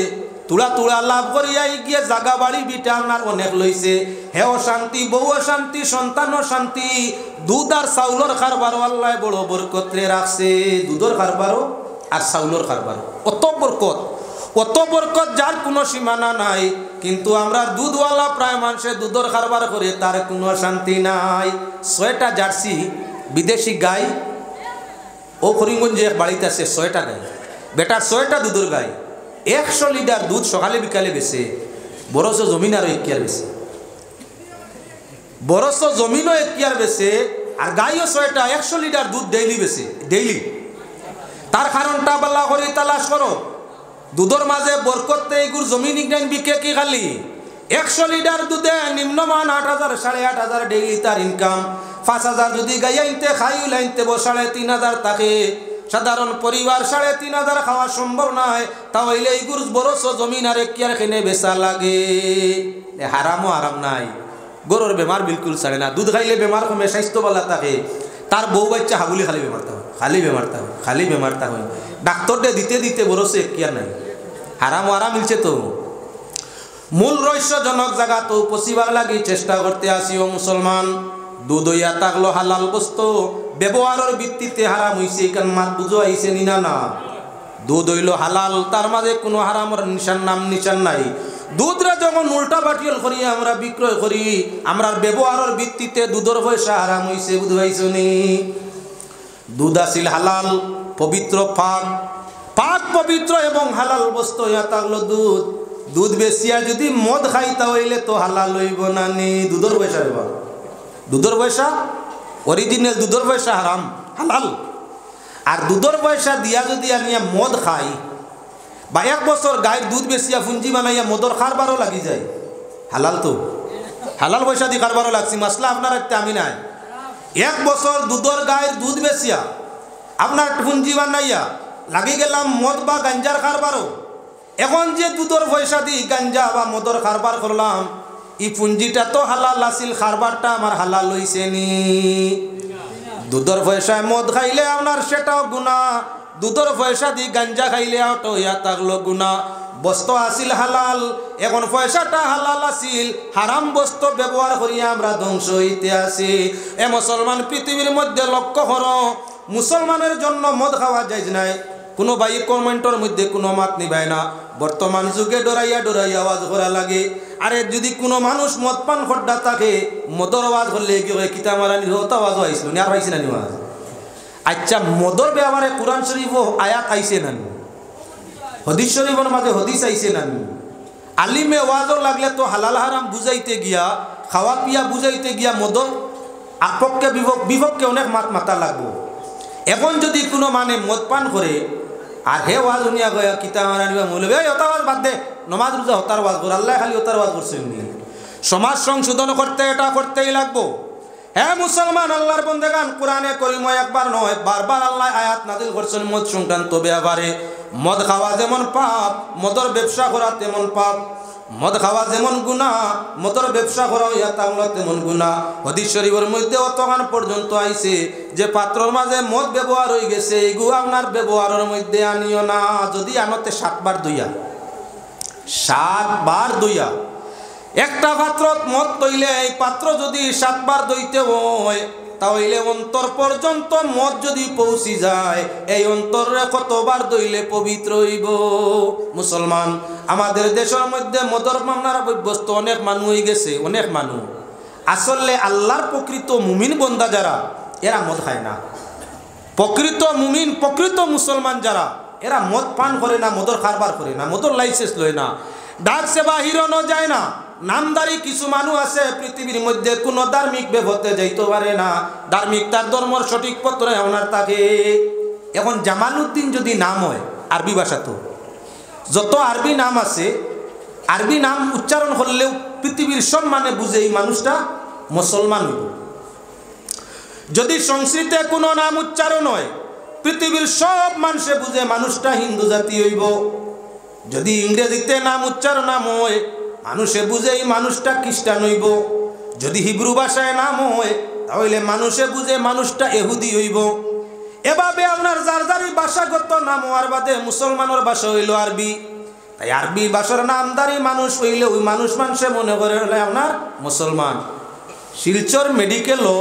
তুলা তুলা লাভ করিয়া গিয়ে জাগা বাড়ি বিটা আপনার অনেক লইছে। হেও শান্তি, বউ শান্তি, সন্তানও শান্তি। দুধ আর চাউলের কারবারও আল্লাহ বড় বরকতে রাখছে। দুধের কারবারও আর চাউলের কারবার অত বরকত যার কোনো সীমানা নাই। কিন্তু আমরা দুধওয়ালা প্রায় মানুষে দুধের কারবার করে, তার কোনো শান্তি নাই। 6টা জার্সি বিদেশি গাই ও করিমগঞ্জে এক বাড়িতে আছে, 6টা গাই, বেটার 6টা দুধের গাই, 100 লিটার দুধ সকালে বিকালে বেছে। বরস জমিন আরো 1 কিয়ার বেছে, বরস জমিনও 1 কিয়ার বেছে। আর গাইও 6টা 100 লিটার দুধ ডেইলি বেছে, ডেইলি। তার কারণটা বাল্লা করে তালাশ করো। দুধের মাঝে বরকতে এগুর জমিন ইগনাইন বিকে কি খালি 100 লিটার দুধে নিম্নমান 8,000 8,500 ডেইলি তার ইনকাম। 5,000 যদি গাই আনতে খাই লাইনতে 3,500 থাকে, সাধারণ পরিবার ৩,৫০০ খাওয়া সম্ভব নয়, তাহলে এই গুরুজ বড়শো জমিন আর কি আর খেনে বেচা লাগে। হারামও আরাম নাই, গরুর বেমার বিলকুল ছাড়ে না। দুধ খাইলে বেমার কমে, স্বাস্থ্য ভালো থাকে। তার বউ বাচ্চা হাগুলি খালি বেমারটা হয়, খালি বেমারটা হয়, খালি বেমারটা হয়। ডাক্তারটা দিতে দিতে বড়শো কি আর নাই। হারামও আরাম মিলছে তো। মূল রহস্যজনক জায়গা তো পচিবার লাগি চেষ্টা করতে আসি। ও মুসলমান, দুধ হইয়া থাকলো হালাল বস্তু, ব্যবহারের ভিত্তিতে হারাম হইছে, কারণ মাত বুঝো আইছে নিনা না। দুধ হইল হালাল, তার মাঝে কোনো হারামের নিশান নাম নিশান নাই। দুধরা যখন উল্টা বাটিয়াল করি আমরা বিক্রয় করি, আমরা ব্যবহারের ভিত্তিতে দুধের পয়সা হারাম হইছে। বুঝবাইছো নি? দুধ আসিল হালাল, পবিত্র, পাক পাক পবিত্র এবং হালাল বস্তু হইয়া থাকলো দুধ। দুধ বেশিয়া যদি মদ খাই তাহলে তো হালাল হইব না নি। দুধের পয়সা এবার দুধের পয়সা অরিজিনাল দুধের পয়সা হারাম, হালাল। আর দুধের পয়সা দিয়া যদি আনিয়া মদ খাই বা 1 বছর গায়ের দুধ বেশিয়া পুঞ্জি বানাইয়া মদর কারবারও লাগি যায়, হালাল তো। হালাল পয়সা দিয়ে কারবারও লাগছি, মাসলা আপনার একটা আমি নাই। 1 বছর দুধের গায়ের দুধ বেশিয়া আপনার পুঞ্জি বানাইয়া লাগি গেলাম মদ বা গাঞ্জার কারবারও। এখন যে দুধের পয়সা দিয়ে গাঞ্জা বা মদর কারবার করলাম, এই পুঞ্জিটা তো হালাল আসিল, কারবারটা আমার হালাল হইছে নি? দুধের পয়সায় মদ খাইলে আপনার সেটাও গুনাহ, দুধের পয়সা দিয়ে গাঞ্জা খাইলে ওটা হইয়া থাকলো গুনাহ। বস্তু আসিল হালাল, এখন পয়সাটা হালাল আসিল, হারাম বস্তু ব্যবহার করিয়া আমরা ধ্বংস হইতে আসি। এ মুসলমান, পৃথিবীর মধ্যে লক্ষ্য করো, মুসলমানের জন্য মদ খাওয়া যাইজ নাই। কোনো ভাই কমেন্টের মধ্যে কোনো মাত নিবাই না। বর্তমান যুগে ডরাইয়া ডরাইয়া আওয়াজ করা লাগে। আরে যদি কোনো মানুষ মদ পান খড্ডা থাকে, মদর আওয়াজ করলে কি হয়? কিতা মারানি হতো আওয়াজও আইসলো নি, আর পাইছে না আওয়াজ? আচ্ছা, মদর ব্যবহারে কোরআন শরীফ আয়াত আইছে না? হদিস শরীফের মাঝে হদিস আইছে না? আলিমে ওয়াজর লাগলে তো হালাল হারাম বুঝাইতে গিয়া, খাওয়া পিয়া বুঝাইতে গিয়া মদর আপক্ষে বিপক্ষে অনেক মাতা লাগবো। এখন যদি কোনো মানে মদ পান করে আর হে ওয়াজ শুনিয়া গয়া কিতা মারানি বা মৌলবি ওটা ওয়াজ বাদ দে, নমাজ রোজা হতার ওয়াজ কর, আল্লাহ খালি হতার ওয়াজ করছেন নি? সমাজ সংশোধন করতে এটা করতেই লাগবো। হ্যাঁ মুসলমান, আল্লাহর বন্দেগান, কোরআনে করিম একবার নয় বারবার আল্লাহ আয়াত নাযিল করছেন মদ সংক্রান্ত ব্যাপারে। মদ খাওয়া যেমন পাপ, মদর ব্যবসা করা তেমন পাপ। মদ খাওয়া যেমন গুনাহ, মদর ব্যবসা করা হইয়া থাকলো তেমন গুনাহ। হাদিস শরীফের মধ্যে অতখান পর্যন্ত আইছে যে পাত্রর মাঝে মদ ব্যবহার হয়ে গেছে, এগু আপনার ব্যবহারের মধ্যে আনিও না। যদি আনতে 7 বার দইয়া, 7 বার দইয়া একটা পাত্রত মদ তৈলে, এই পাত্র যদি 7 বার দইতে হয়, তাহলে অন্তর পর্যন্ত মদ যদি পৌঁছি যায়, এই অন্তরে কতবার দইলে পবিত্র হইব? মুসলমান, আমাদের দেশের মধ্যে মদর মামলার অভ্যস্ত অনেক মানুষ হয়ে গেছে। অনেক মানুষ আসলে আল্লাহর প্রকৃত মুমিন বন্দা যারা, এরা মদ খায় না। প্রকৃত মুমিন, প্রকৃত মুসলমান যারা, এরা মদ পান করে না, মদর কারবার করে না, মদর লাইসেন্স লয় না, ডাক সেবা হিরণও যায় না। নামদারি কিছু মানুষ আছে পৃথিবীর মধ্যে, কোনো ধার্মিক হতে যাইতে পারে না, ধার্মিক তার ধর্মর সঠিক পত্র ওনার থাকে। এখন জামালউদ্দিন যদি নাম হয়, আরবি ভাষা তো যত আরবি নাম আছে, আরবি নাম উচ্চারণ করলেও পৃথিবীর সব মানে বুঝে এই মানুষটা মুসলমান হইব। যদি সংস্কৃতে কোনো নাম উচ্চারণ হয়, পৃথিবীর সব মানুষে বুঝে মানুষটা হিন্দু জাতি হইব। যদি ইংরেজিতে নাম উচ্চারণ নাম হয়, মানুষে বুঝে এই মানুষটা খ্রিস্টান হইব। যদি হিব্রু ভাষায় নাম হয়, তাহলে মানুষে বুঝে মানুষটা ইহুদি হইব। এভাবে আপনার যার যারই ভাষাগত নাম হওয়ার বাদে মুসলমানের ভাষা হইল আরবি। তাই আরবি ভাষার নামদারি মানুষ হইলে ওই মানুষে মনে করে হলে আপনার মুসলমান। শিলচর মেডিকেলও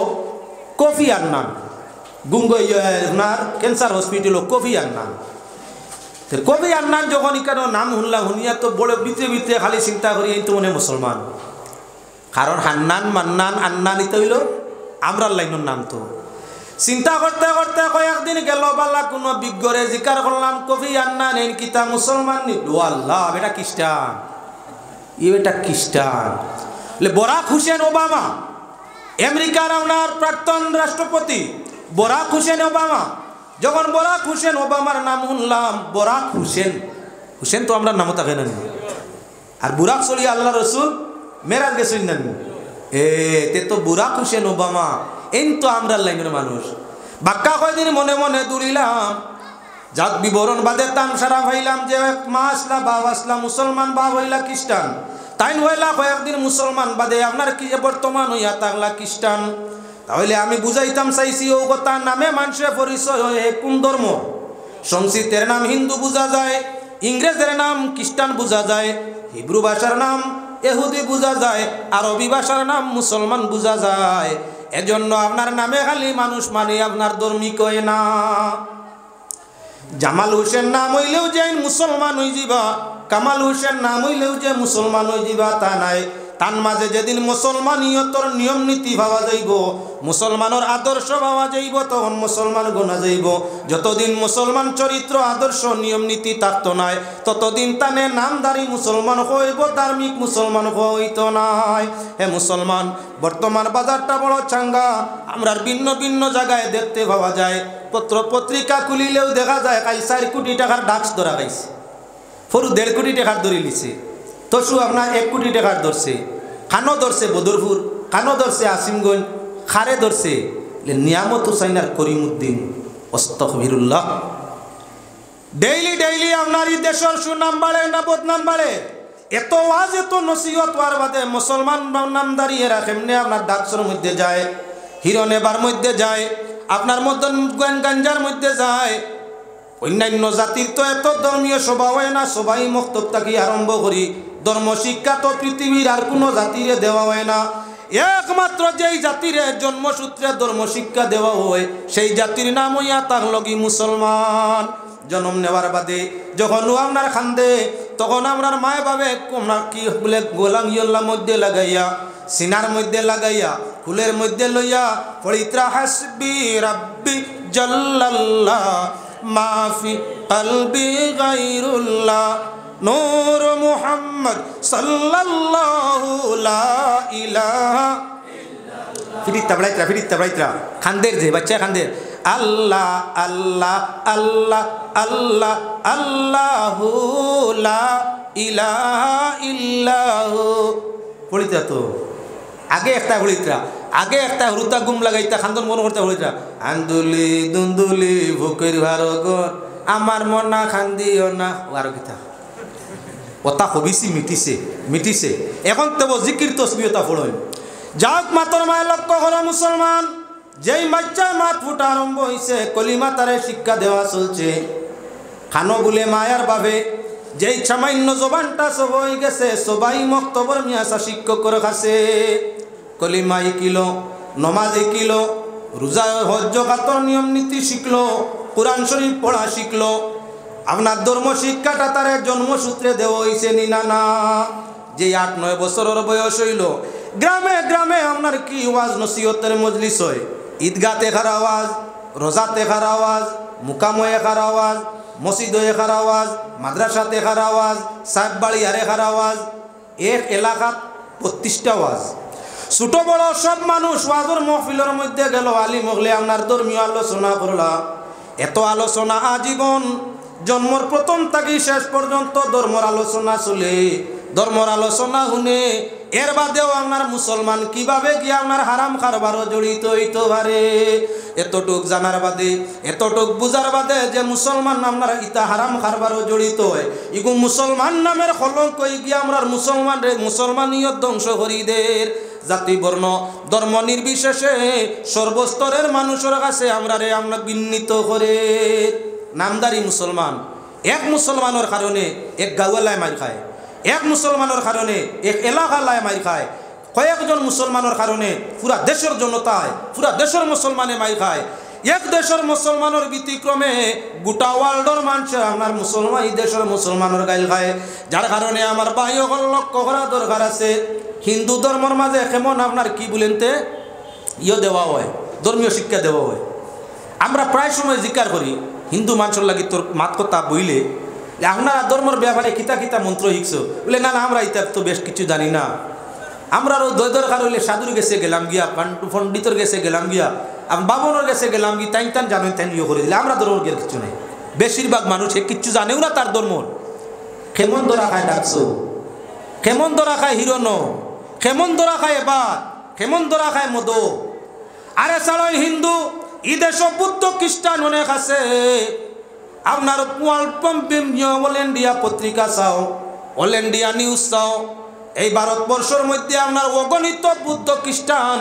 কফি আন্নান, আপনার ক্যান্সার হসপিটালও কফি আন্নান। কবি আন্নান যখন এখানে নাম শুনলাম, শুনিয়া তো বড় বিতে বিতে খালি চিন্তা করি এই তো মনে মুসলমান। কারণ হান্নান, মান্নান, আন্নান ইতে হইল আমরার লাইনের নাম। তো চিন্তা করতে করতে কয়েকদিন গেল, বালা কোনো বিজ্ঞরে জিকার করলাম কফি আন্নান এই কিতা মুসলমান নি? আল্লাহ, এটা খ্রিস্টান, এটা খ্রিস্টান। বরাক হুসেন ওবামা, আমেরিকার আপনার প্রাক্তন রাষ্ট্রপতি বরাক হুসেন ওবামা, যখন বরাক হুসেন ওবামার নাম শুনলাম, বরাক হুসেন, হুসেন তো আমরা নামও থাকে না। আর বুরাক চলিয়ে আল্লাহ রসুল মেরাজ গেছেন না, তে তো বুরাক হুসেন ওবামা এই তো আমরা লাইনের মানুষ। বাক্কা কয়দিন মনে মনে দৌড়িলাম, যাক বিবরণ বাদে তামসারা ভাইলাম যে মা আসলা বাপ আসলা মুসলমান বাপ হইলা খ্রিস্টান তাই হইলা কয়েকদিন মুসলমান বাদে আপনার কি বর্তমান হইয়া থাকলা খ্রিস্টান। তাহলে আমি বুঝাইতাম চাইছি ও কথা নামে মানুষের পরিচয় হয় কোন ধর্ম। সংস্কৃতের নাম হিন্দু বোঝা যায়, ইংরেজের নাম খ্রিস্টান বোঝা যায়, হিব্রু ভাষার নাম ইহুদি বোঝা যায়, আরবি ভাষার নাম মুসলমান বোঝা যায়। এজন্য আপনার নামে খালি মানুষ মানে আপনার ধর্মিক হয় না। জামাল হোসেন নাম হইলেও যে মুসলমান হয়ে যাবা, কামাল হোসেন নাম হইলেও যে মুসলমান হয়ে যাবা তা নাই। তার মাঝে যেদিন মুসলমানিয়তর নিয়ম নীতি ভাবা যাইব, মুসলমানের আদর্শ ভাবা যাইব, তখন মুসলমান গোনা যাইব। যতদিন মুসলমান চরিত্র আদর্শ নিয়ম নীতি থাকতো নাই, ততদিন তানে নামদারি মুসলমান হইব, ধার্মিক মুসলমান হইত নাই। হে মুসলমান, বর্তমান বাজারটা বড় চাঙ্গা, আমরা ভিন্ন ভিন্ন জায়গায় দেখতে পাওয়া যায়। পত্র পত্রিকা খুলিলেও দেখা যায় কাল 4 কোটি টাকার ডাক্স ধরা খাইছে, ফরু 1.5 কোটি টাকার ধরে লিছে, তসু আপনার 1 কোটি টাকার ধরছে, খানো ধরছে বদরপুর, খানো ধরছে আসিমগঞ্জ, খারে ধরছে নিয়ামত হুসাইন আর করিমউদ্দিন। আস্তাগফিরুল্লাহ। ডেইলি ডেইলি আপনার এই দেশের সুনাম বাড়ে না বদনাম বাড়ে? এত ওয়াজ এত নসিহত হওয়ার বাদে মুসলমান নামদারি এরা কেমনে আপনার ডাকসের মধ্যে যায়, হিরনেবার মধ্যে যায়, আপনার মধ্যে গাঞ্জার মধ্যে যায়। অন্যান্য জাতির তো এত ধর্মীয় স্বভাব হয় না, সবাই মক্তব থাকি আরম্ভ করি ধর্ম শিক্ষা তো পৃথিবীর আর কোনো জাতিরে দেওয়া হয় না। একমাত্র যেই জাতির জন্মসূত্রে ধর্ম শিক্ষা দেওয়া হয় সেই জাতির নাম হইয়া তার লগি মুসলমান। জন্ম নেওয়ার বাদে যখন আপনার খান্দে তখন আপনার মায় ভাবে আপনার কি বলে গোলাম ইয়ল্লার মধ্যে লাগাইয়া, সিনার মধ্যে লাগাইয়া, ফুলের মধ্যে লইয়া পড়িত্রা হাসবি রাব্বি জাল্লাল্লাহ মাফি কলবি গায়রুল্লাহ নূর মুহাম্মদ সাল্লাল্লাহু লা ইলাহা ইল্লাল্লাহ। ফিরিতা বড়াইত্রা খান্দের যে বাচ্চা খান্দের আল্লাহ আল্লাহ আল্লাহ আল্লাহ আল্লাহু লা ইলাহা ইল্লাহু। পড়িতা তো আগে একটা হলিত্রা, আগে একটা হরুতা গুম লাগাইতা খান্দন মনে করতে হলিত্রা আন্দুলি দুন্দুলি ভুকের ভারগর আমার মনা খান্দিও না। আরো কিতা ওটা হবিসি মিটিছে মিটিছে। এখন তো জিকির তসবিহতা ফোড়ই যাক মাতর মায় লক্ষ্য করো মুসলমান, যেই বাচ্চায় মাত ফুটা আরম্ভ হয়েছে কলিমা তারে শিক্ষা দেওয়া চলছে। খানো বলে মায়ার বাবে যেই সামান্য জবানটা সব হয়ে গেছে সবাই মক্তবর মিয়াসা শিক্ষক করে খাসে। কলিমা শিকিলো, নমাজ শিকিলো, রোজা হজ্জ কাতর নিয়ম নীতি শিখলো, কোরআন শরীফ পড়া শিখলো। আপনার ধর্ম শিক্ষাটা তার জন্মসূত্রে দেওয়া হয়েছে নিনা না। যে 8-9 বছরের বয়স হইল গ্রামে গ্রামে আপনার কি ওয়াজ নসিহতের মজলিস হয়, ঈদগাতে খার আওয়াজ, রোজাতে খার আওয়াজ, মুকাময়ে খার আওয়াজ, মসজিদে খার আওয়াজ, মাদ্রাসাতে খার আওয়াজ, সাহেব বাড়ি আরে খার আওয়াজ। এক এলাকাত 25টা ওয়াজ। ছোট বড় সব মানুষ ওয়াজের মহফিলের মধ্যে গেল, আলিম হলে আপনার ধর্মীয় আলোচনা করলা। এত আলোচনা আজীবন জন্মর প্রথম থেকে শেষ পর্যন্ত ধর্মর আলোচনা চলে। ধর্মর আলোচনা শুনে এর বাদেও আপনার মুসলমান কিভাবে গিয়ে আপনার হারাম কারবারও জড়িত হইতে পারে এতটুক জানার বাদে, এতটুক বুঝার বাদে যে মুসলমান আপনার ইতা হারাম কারবারও জড়িত হয়, ইগু মুসলমান নামের কলঙ্ক গিয়ে আমরা মুসলমানিয়ত ধ্বংস করি দের। জাতি বর্ণ ধর্ম নির্বিশেষে সর্বস্তরের মানুষের কাছে আমরা বিন্নীত করে। নামদারি মুসলমান, এক মুসলমানের কারণে এক গাওয়ালায় মার খায়, এক মুসলমানের কারণে এক এলাকালায় মার খায়, কয়েকজন মুসলমানের কারণে পুরা দেশের জনতায় পুরা দেশের মুসলমানে মার খায়। এক দেশের মুসলমানের ব্যতিক্রমে গোটা ওয়ার্ল্ডের মানুষ আপনার মুসলমান এই দেশের মুসলমানের গাইল খায়। যার কারণে আমার বাহ্য লক্ষ্য করা দরকার আছে। হিন্দু ধর্মের মাঝে কেমন আপনার কি বলেনতে দেওয়া হয়, ধর্মীয় শিক্ষা দেওয়া হয়। আমরা প্রায় সময় জিজ্ঞাসা করি হিন্দু মানুষের লাগি তোর মাত কথা বইলে আপনারা ধর্মের ব্যাপারে কিতা কিতা মন্ত্র শিখছো বলে না না আমরা ইতা তো বেশ কিছু জানি না। আমরা আরও দরকার হইলে সাধুর গেছে গেলাম গিয়া, পণ্ডিতর গেছে গেলাম গিয়া, বামনের গেছে গেলাম গিয়ে তাই তান জানেন তাই করে দিলে। আমরা ধর্মের গেলে কিছু নেই, বেশিরভাগ মানুষ কিচ্ছু জানেও না তার ধর্ম। কেমন ধরা খায় ডাকছো, কেমন ধরা খায় হিরণ, কেমন ধরা খায় এবার, কেমন ধরা খায় মদ। আরে ছাড়াই হিন্দু ই দেশ বুদ্ধ খ্রিস্টান অনেক আছে, আপনার অল ইন্ডিয়া পত্রিকা চাও, অল ইন্ডিয়া নিউজ চাও, এই ভারতবর্ষের মধ্যে আপনার অগণিত বুদ্ধ খ্রিস্টান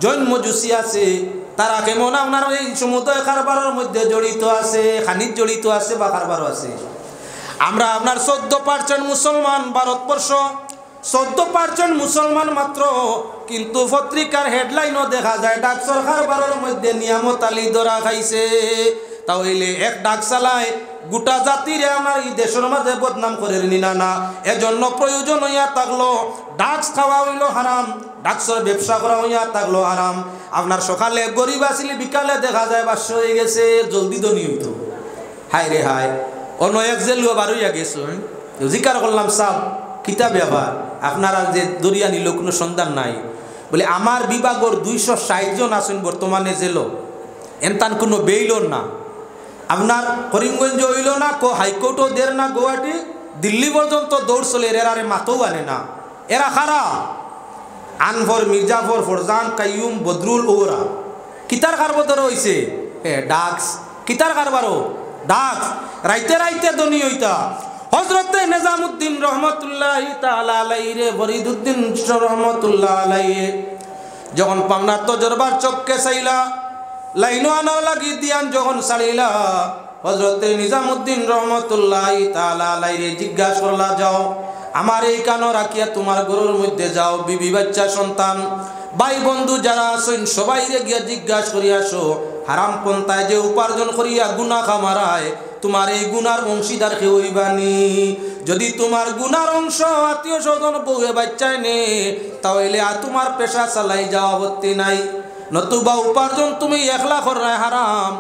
জৈন মজুসি আছে, তারা কেমন আপনার এই সমুদয় কারবারের মধ্যে জড়িত আছে, খানিজ জড়িত আছে বা কারবারও আছে। আমরা আপনার 14% মুসলমান ভারতবর্ষ, 14% মুসলমান মাত্র, কিন্তু পত্রিকার হেডলাইনও দেখা যায় ডাক সরকার বারের মধ্যে নিয়ামত আলী ধরা খাইছে। তাহলে এক ডাক চালায় গোটা জাতিরে আমার এই দেশের মাঝে বদনাম করে নিনা না। এজন্য প্রয়োজন হইয়া থাকলো ডাক্স খাওয়া হইল হারাম, ডাক্সের ব্যবসা করা হইয়া থাকলো হারাম। আপনার সকালে গরিব আসলে বিকালে দেখা যায় 500 হয়ে গেছে, জলদি তো নিয়মিত। হাই রে হাই, অন্য এক জেলুয়া বার হইয়া গেছ। জিকার করলাম সাহ কিতাব ব্যাপার, আপনারা যে দরিয়া নিল কোনো সন্ধান নাই। বলে আমার বিভাগের 260 জন আছেন বর্তমানে জেল, এনতান কোনো বেইলর না। আপনার করিমগঞ্জ হইল না, হাইকোর্টও দের না, গুয়াহাটি দিল্লি পর্যন্ত দৌড় চলে, এরারে মাথাও আনে না। এরা খারা আনফর, মির্জাফর, ফরজান, কাইয়ুম, বদরুল, ওরা কিতার কারবার হয়েছে ডাক্স, কিতার কারবারও ডাক্স। রাইতে রাইতে দনি হইতা হজরতে নিজামুদ্দিন রহমতুল্লাহ তাআলা আলাইহি, ফরিদুদ্দিন রহমতুল্লাহ আলাইহি যখন পাবনার তজরবার চক্কে চাইলা লাইনো আনাও লাগি দিয়ান যখন ছাড়িলা, হজরতে নিজামুদ্দিন রহমতুল্লাহ তাআলা আলাইহি জিজ্ঞাসা করলা, যাও আমার এই কানো রাখিয়া তোমার গরুর মধ্যে যাও, বিবি বাচ্চা সন্তান ভাই বন্ধু যারা আছেন সবাই গিয়া জিজ্ঞাসা করিয়া আসো, হারাম পন্থায় যে উপার্জন করিয়া গুনাহ কামারায় তোমার এই গুনার অংশীদার কেউ হইবানি। যদি তোমার গুনার অংশ আত্মীয় স্বজন বউয়ে বাচ্চায় নে, তাহলে আর তোমার পেশা চালাই যাওয়া আপত্তি নাই। নতুবা উপার্জন তুমি একলা করায় হারাম,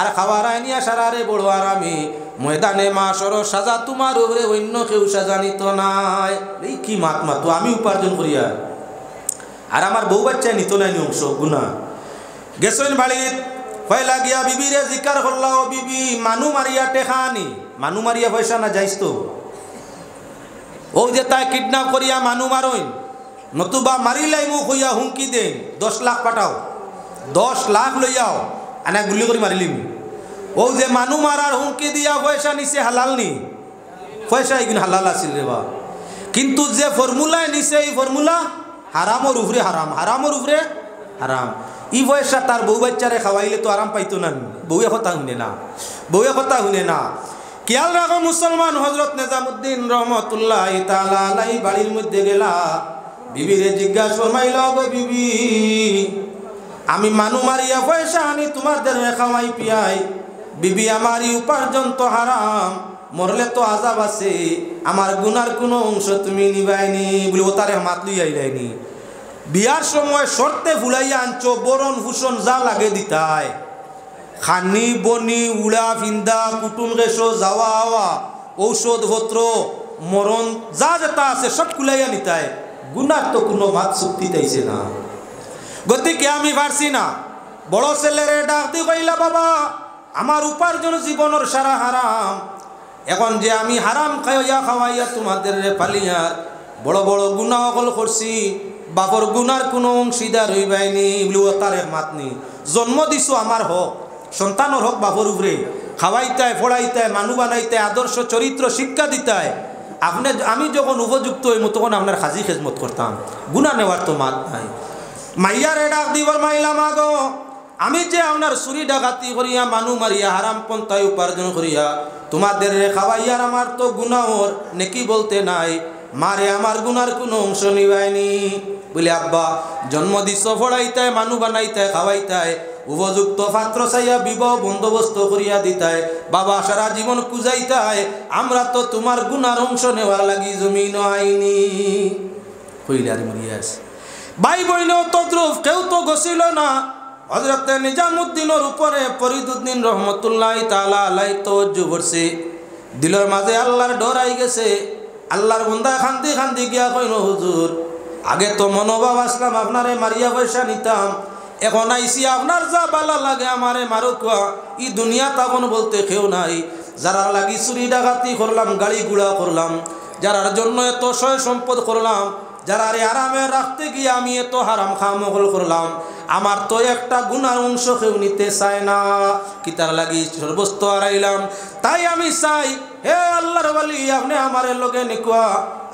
আর খাবার আইনিয়া সারারে বড় আরামি। ময়দানে মাসর সাজা তোমার উপরে, অন্য কেউ সাজা নিত নাই। এই কি মাত মাতো, আমি উপার্জন করিয়া আর আমার বউ বাচ্চায় নিত নাই অংশ গুনা। গেছেন বাড়িত পয়লা গিয়া বিবিরে জিকার করলা, ও বিবি মানু মারিয়া টেকা আনি, মানু মারিয়া পয়সা না যাইস তো, ও যে তাই কিডন্যাপ করিয়া মানু মারইন, নতুবা মারিলাই মুখ হইয়া হুমকি দেন 10 লাখ পাঠাও, 10 লাখ লইয়াও আনা গুলি করে মারিলিম। ও যে মানু মারার হুমকি দিয়া পয়সা নিছে হালাল নি? পয়সা এগুলো হালাল আছিল রে বা, কিন্তু যে ফর্মুলায় নিছে এই ফর্মুলা হারামর উপরে হারাম, হারামর উপরে হারাম। ই পয়সা তার বউ বাচ্চারে খাওয়াইলে তো আরাম পাইতো না, বউয়ে কথা শুনে না, বউয়ে কথা শুনে না। খেয়াল রাখো মুসলমান, হজরত নিজামুদ্দিন রহমতুল্লাহ তাআলা আলাইহি বাড়ির মধ্যে গেলা, বিবিরে জিজ্ঞাসা ফরমাইলা, গো বিবি আমি মানু মারিয়া পয়সা আনি তোমাদের খাওয়াই পিয়াই, বিবি আমার এই উপার্জন তো হারাম, মরলে তো আযাব আছে, আমার গুনার কোনো অংশ তুমি নিবাইনি। বলে ও তারে মাত লইয়া আইলাইনি। বিয়ার সময় শর্তে ভুলাইয়া আনছো, বরণ ভূষণ যা লাগে দিতাই, খানি বনি উড়া ফিন্দা কুটুম গেছো যাওয়া আওয়া ঔষধ পত্র মরণ যা যেটা আছে সব কুলাইয়া নিতাই, গুনার তো কোনো মাত চুক্তি দিতেছে না। গতিকে আমি পারছি না। বড় ছেলেরে ডাক দি কইলা, বাবা আমার উপার্জন জীবনের সারা হারাম, এখন যে আমি হারাম খাইয়া খাওয়াইয়া তোমাদের পালিয়ার বড় বড় গুনাহ অকল করছি, বাপর গুনার কোনো অংশীদার হইবাইনি। বলি ও তার মাত নি, জন্ম দিছো আমার হক, সন্তানের হক বাপর উপরে, খাওয়াইতায় পড়াইতায় মানু বানাইতায় আদর্শ চরিত্র শিক্ষা দিতায়। আপনি আমি যখন উপযুক্ত হইম তখন আপনার হাজি খেজমত করতাম, গুনাহ নেওয়ার তো মাত নাই। মাইয়ারে ডাক দিবার মাইলা, মাগো আমি যে আপনার চুরি ডাকাতি করিয়া মানু মারিয়া হারাম পন্থায় উপার্জন করিয়া তোমাদের খাওয়াইয়ার আমার তো গুনাহর নেকি বলতে নাই, মারে আমার গুনার কোনো অংশ নিবাইনি। বলে আব্বা জন্ম দিছ পড়াইতায় মানু বানাইতায় খাওয়াইতায় উপযুক্ত পাত্র চাইয়া বিবাহ বন্দোবস্ত করিয়া দিতায়, বাবা সারা জীবন কুজাইতায়, আমরা তো তোমার গুনার অংশ নেওয়ার লাগি জমিন আইনি। কইলার মরিয়াস ভাই বইনেও তদ্রুপ, কেউ তো গছিল না। হযরতে নিজামুদ্দিনের উপরে ফরিদুদ্দিন রহমতুল্লাহ তাআলা আলাইহি তাওজ্জু করছে, দিলের মাঝে আল্লাহর ডর আই গেছে। আল্লাহর বান্দা খান্দি খান্দি গিয়া কইল, হুজুর আগে তো মনোভাব আসলাম আপনারে মারিয়া পয়সা নিতাম, এখন আইসি আপনার যা বালা লাগে আমারে মারুকা, ই দুনিয়া তখন বলতে কেউ নাই। যারা লাগি চুরি ডাকাতি করলাম, গাড়ি গুড়া করলাম, যারার জন্য এত সয় সম্পদ করলাম, যারা আরামে রাখতে গিয়ে আমি এত হারাম খামোগল করলাম, আমার তো একটা গুনার অংশ কেউ নিতে চায় না, কিতার লাগি সর্বস্ত হারাইলাম। তাই আমি চাই হে আল্লাহর ওয়ালি আপনি আমার লগে নিকুয়া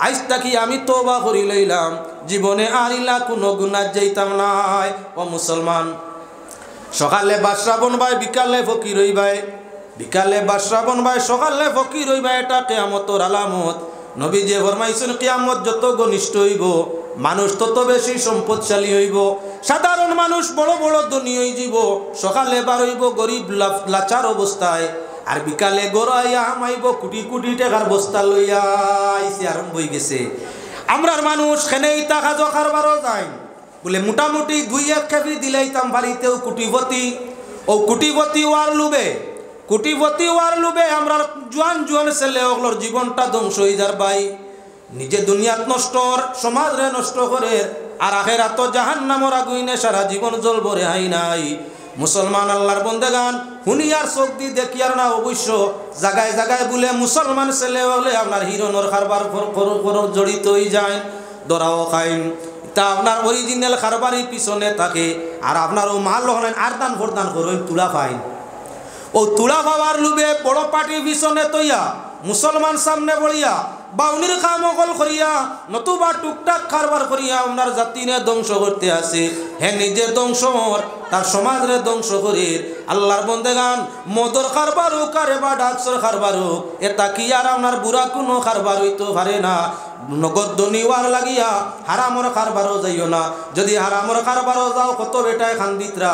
আইজ থাকি আমি তওবা করি লইলাম, জীবনে আরিলা কোনো গুনাহ যাইতাম নাই। ও মুসলমান, সকালে বাদশা বনবাই বিকালে ফকির হইবাই, বিকালে বাদশা বনবাই সকালে ফকির হইবাই, এটা কিয়ামতের আলামত। নবী যে ফরমাইছেন কিয়ামত যত ঘনিষ্ঠ হইব মানুষ তত বেশি সম্পদশালী হইব, সাধারণ মানুষ বড় বড় ধনী হয়ে যাব। সকালে বার হইব গরিব লাচার অবস্থায়, আর বিকালে গড়াইয়া আমাইব কোটি কোটি টাকার বস্তা লইয়া আইসে আরম্ভ হয়ে গেছে। আমরার মানুষ খেনেই টাকা জোখারবারও যায় বলে মোটামুটি 2-1 খেপি দিলেইতাম বাড়িতেও কোটিপতি। ও কোটিপতি ওয়ার লুবে, কোটিপতি ওয়ার লুবে আমরা জোয়ান জোয়ান ছেলে ওগুলোর জীবনটা ধ্বংস হয়ে যার ভাই। নিজে দুনিয়াত নষ্ট সমাজরে নষ্ট করে আর আখেরাত জাহান্নামের আগুনে সারা জীবন জ্বলব রেহাই নাই। মুসলমান আল্লাহর বন্দেগান হুনিয়ার চোখ দিয়ে দেখি আর না, অবশ্য জায়গায় জায়গায় বলে মুসলমান ছেলে হলে আপনার হিরোনোর কারবার জড়িত হয়ে যায়, দরাও খাইন তা আপনার অরিজিনাল কারবারই পিছনে থাকে। আর আপনার ও মাল হলেন আর দান প্রদান করেন তুলা ফাইন, ও তুলা পাওয়ার লুবে বড় পার্টির পিছনে তৈয়া মুসলমান সামনে বলিয়া বাউনির কাম অকল করিয়া নতুবা টুকটাক কারবার করিয়া আপনার জাতিরে ধ্বংস করতে আসে। হ্যাঁ নিজে ধ্বংস তার সমাজরে ধ্বংস করে। আল্লাহর বন্দেগান মদর কারবার হোক আর বা ডাকসর কারবার হোক, এটা কি আর আপনার বুড়া কোনো কারবার হইতে পারে না। নগদ ধনীওয়ার লাগিয়া হারামর কারবারও যাইও না, যদি হারামর কারবারও যাও কত বেটায় খান্দিতরা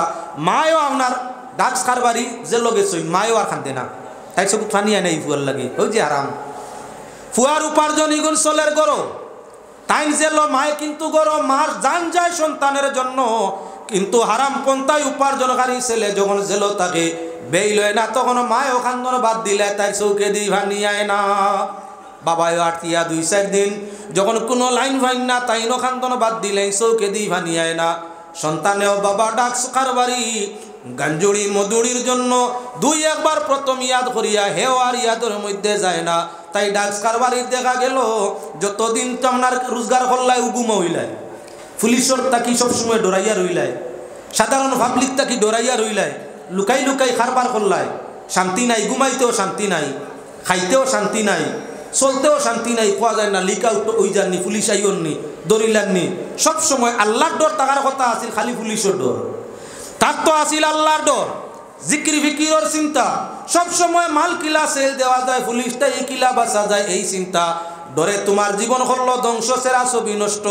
মায়ও আপনার ডাক্স কারবারি যে লগে চই মায়ও আর খান্দে না, তাই চকুত ফানি আনে ফুয়ার লাগে ওই যে হারাম। ফুয়ার উপার্জন ইগুন চলের গরো তাই জেল মায় কিন্তু গরো মার জান যায় সন্তানের জন্য, কিন্তু হারাম পন্থায় উপার্জনকারী ছেলে যখন জেল তাকে বেই লয় না তখন মায়ও খান্দন বাদ দিলে তাই চৌকে দি ভানি আয় না। বাবাও আটতিয়া 2-4 দিন যখন কোনো লাইন ভাই না তাইনও খান্দন বাদ দিলে চৌকে দি ভানি আয় না। সন্তানেও বাবা ডাকস কারবারি গাঞ্জুড়ি মধুড়ির জন্য 2-1 বার প্রথম ইয়াদ করিয়া হেও আর ইয়াদের মধ্যে যায় না। তাই ডাক্স কারবারির দেখা গেল যতদিন তো আপনার রোজগার করলাই উগুম হইলাই, পুলিশর তাকি সবসময় ডরাইয়া রইলাই, সাধারণ পাবলিক তাকি ডরাইয়া রইলাই, লুকাই লুকাই কারবার করলাই, শান্তি নাই, ঘুমাইতেও শান্তি নাই, খাইতেও শান্তি নাই, চলতেও শান্তি নাই, কোয়া যায় না লিকা ওই যাননি পুলিশ আইয়ননি দরিলাননি। সবসময় আল্লাহর ডর থাকার কথা আছিল, খালি পুলিশের ডর তার তো আসিল আল্লাহর ডর, জিকির ফিকিরের চিন্তা, সব সময় মাল কিলা সেল দেওয়া যায়, পুলিশটা এই কিলা বাঁচা যায় এই চিন্তা। ডরে তোমার জীবন হল ধ্বংস, সেরা ছবি নষ্ট।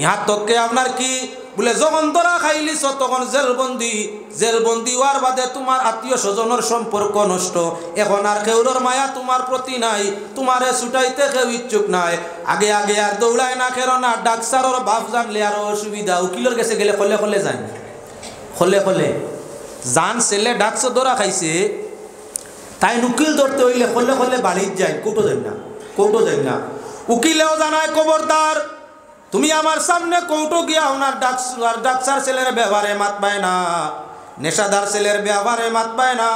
ইহার তককে আপনার কি বলে যখন ধরা খাইলিছ তখন জেলবন্দি, জেলবন্দি হওয়ার বাদে তোমার আত্মীয় স্বজনের সম্পর্ক নষ্ট। এখন আর কেউর মায়া তোমার প্রতি নাই, তোমারে ছুটাইতে কেউ ইচ্ছুক নাই। আগে আগে আর দৌড়ায় না খেরো না, ডাক্তারের বাপ জানলে আরো অসুবিধা, উকিলের কাছে গেলে খলে খলে যায়, খলে খলে জান ছেলে ডাকছে ধরা খাইছে, তাই উকিল ধরতে হইলে খলে খলে বাড়ির যায়, কোর্টও যাই না, কোর্টও যাই না। উকিলেও জানায় খবরদার তুমি আমার সামনে কোর্টও গিয়া ওনার ডাক্তার ছেলের ব্যবহারে মাত পায় না, নেশাদার ছেলের ব্যবহারে মাত পায় না,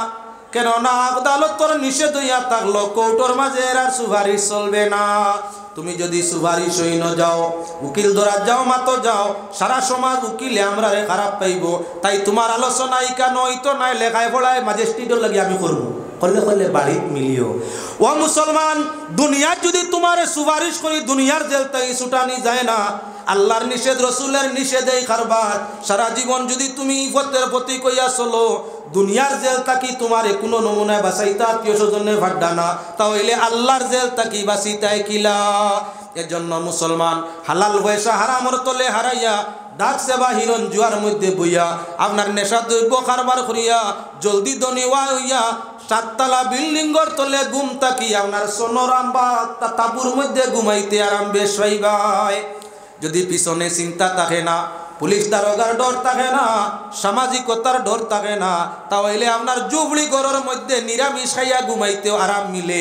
কেননা আদালতর নিষেধ হইয়া থাকলো কোর্টের মাঝে আর সুপারিশ চলবে না। তুমি যদি সুপারিশ হই ন যাও, উকিল ধরা যাও মাতো যাও, সারা সমাজ উকিলে আমরা খারাপ পাইব। তাই তোমার আলোচনা ইকা নয়তো নাই লেখায় পড়ায় ম্যাজিস্ট্রেটের লাগে আমি করবো, করলে করলে বাড়ি মিলিও। ও মুসলমান, দুনিয়ার যদি তোমার সুপারিশ করি দুনিয়ার জেল তাই ছুটানি যায় না। আল্লাহর নিষেধ রসুলের নিষেধ এই কারবার, সারা জীবন যদি তুমি ইফতের প্রতি কইয়া চলো দুনিয়ার জেল তাকি তোমার কোনো নমুনায় বাঁচাইতা আত্মীয় স্বজনে ভাড্ডা না, তাহলে আল্লাহর জেল তাকি বাঁচিতাই কিলা। এজন্য মুসলমান হালাল পয়সা হারামর তলে হারাইয়া ডাকছে বা হিরণ জুয়ার মধ্যে বইয়া আপনার নেশা দ্রব্য কারবার করিয়া জলদি ধনীওয়া হইয়া 7 তলা বিল্ডিংর তলে ঘুম তাকি আপনার সোনরাম বা তাবুর মধ্যে ঘুমাইতে আরাম বেশ পাইবাই। যদি পিছনে চিন্তা থাকে না, পুলিশ দারোগার ডর থাকে না, সামাজিকতার ডর থাকে না, তাহলে আপনার জুবলি ঘরের মধ্যে নিরামিষ খাইয়া ঘুমাইতেও আরাম মিলে।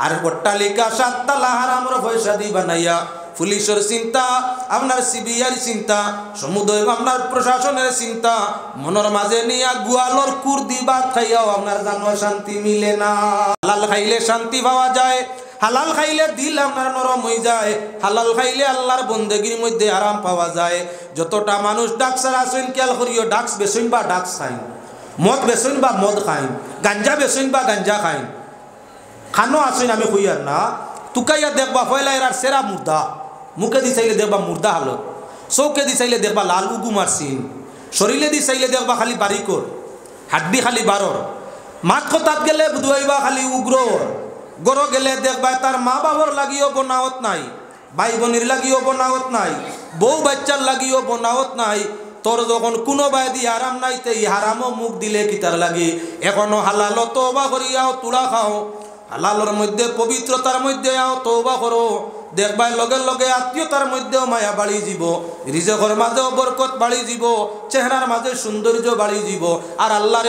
আর অট্টালিকা 7 তলা হারামর পয়সা দি বানাইয়া পুলিশের চিন্তা, আপনার সিবিআই চিন্তা, সমুদয় আপনার প্রশাসনের চিন্তা মনের মাঝে নিয়া গুয়ালর কুর দি ভাত খাইয়াও আপনার জানো শান্তি মিলে না। হালাল খাইলে শান্তি পাওয়া যায়, হালাল খাইলে দিল আপনার নরম হয়ে যায়, হালাল খাইলে আল্লাহর বন্দেগীর মধ্যে আরাম পাওয়া যায়। যতটা মানুষ ডাক্সার আসেন খেয়াল করিও, ডাক্স বেসইন বা ডাক্স খাইন, মদ বেসইন বা মদ খাইন, গাঞ্জা বেসইন বা গাঞ্জা খাইন, খানো আসেন আমি খুইয়ার না। তুকাইয়া দেখবা ফয়লা এরার সেরা মুর্দা, মুখে দি চাইলে দেখবা মুর্দা হালত, চৌকে দি চাইলে দেখবা লাল উগু মারছিন, শরীরে দি চাইলে দেখবা খালি বারিকর, হাড্ডি খালি বারর, মাত কথাত গেলে বুধবাইবা খালি উগ্রর, গরো গেলে দেখবা তার মা বাবার লাগিও বনাওত নাই, ভাই বোনের লাগিও বনাওত নাই, বউ বাচ্চার লাগিও বনাওত নাই। তোর যখন কোনো বাই দি হারাম নাইতে হারামও মুখ দিলে কিতার লাগে। এখনো হালাল তওবা করিয়াও তুলা খাও, হালালর মধ্যে পবিত্রতার মধ্যে আও তওবা করো, দেখবাই লগে লগে আত্মীয়তার মধ্যেও মায়া বাড়ি যাব, রিজেকর মাঝেও বরকত বাড়ি যাব, চেহারার মাঝে সৌন্দর্য বাড়ি যাব। আর আল্লাহর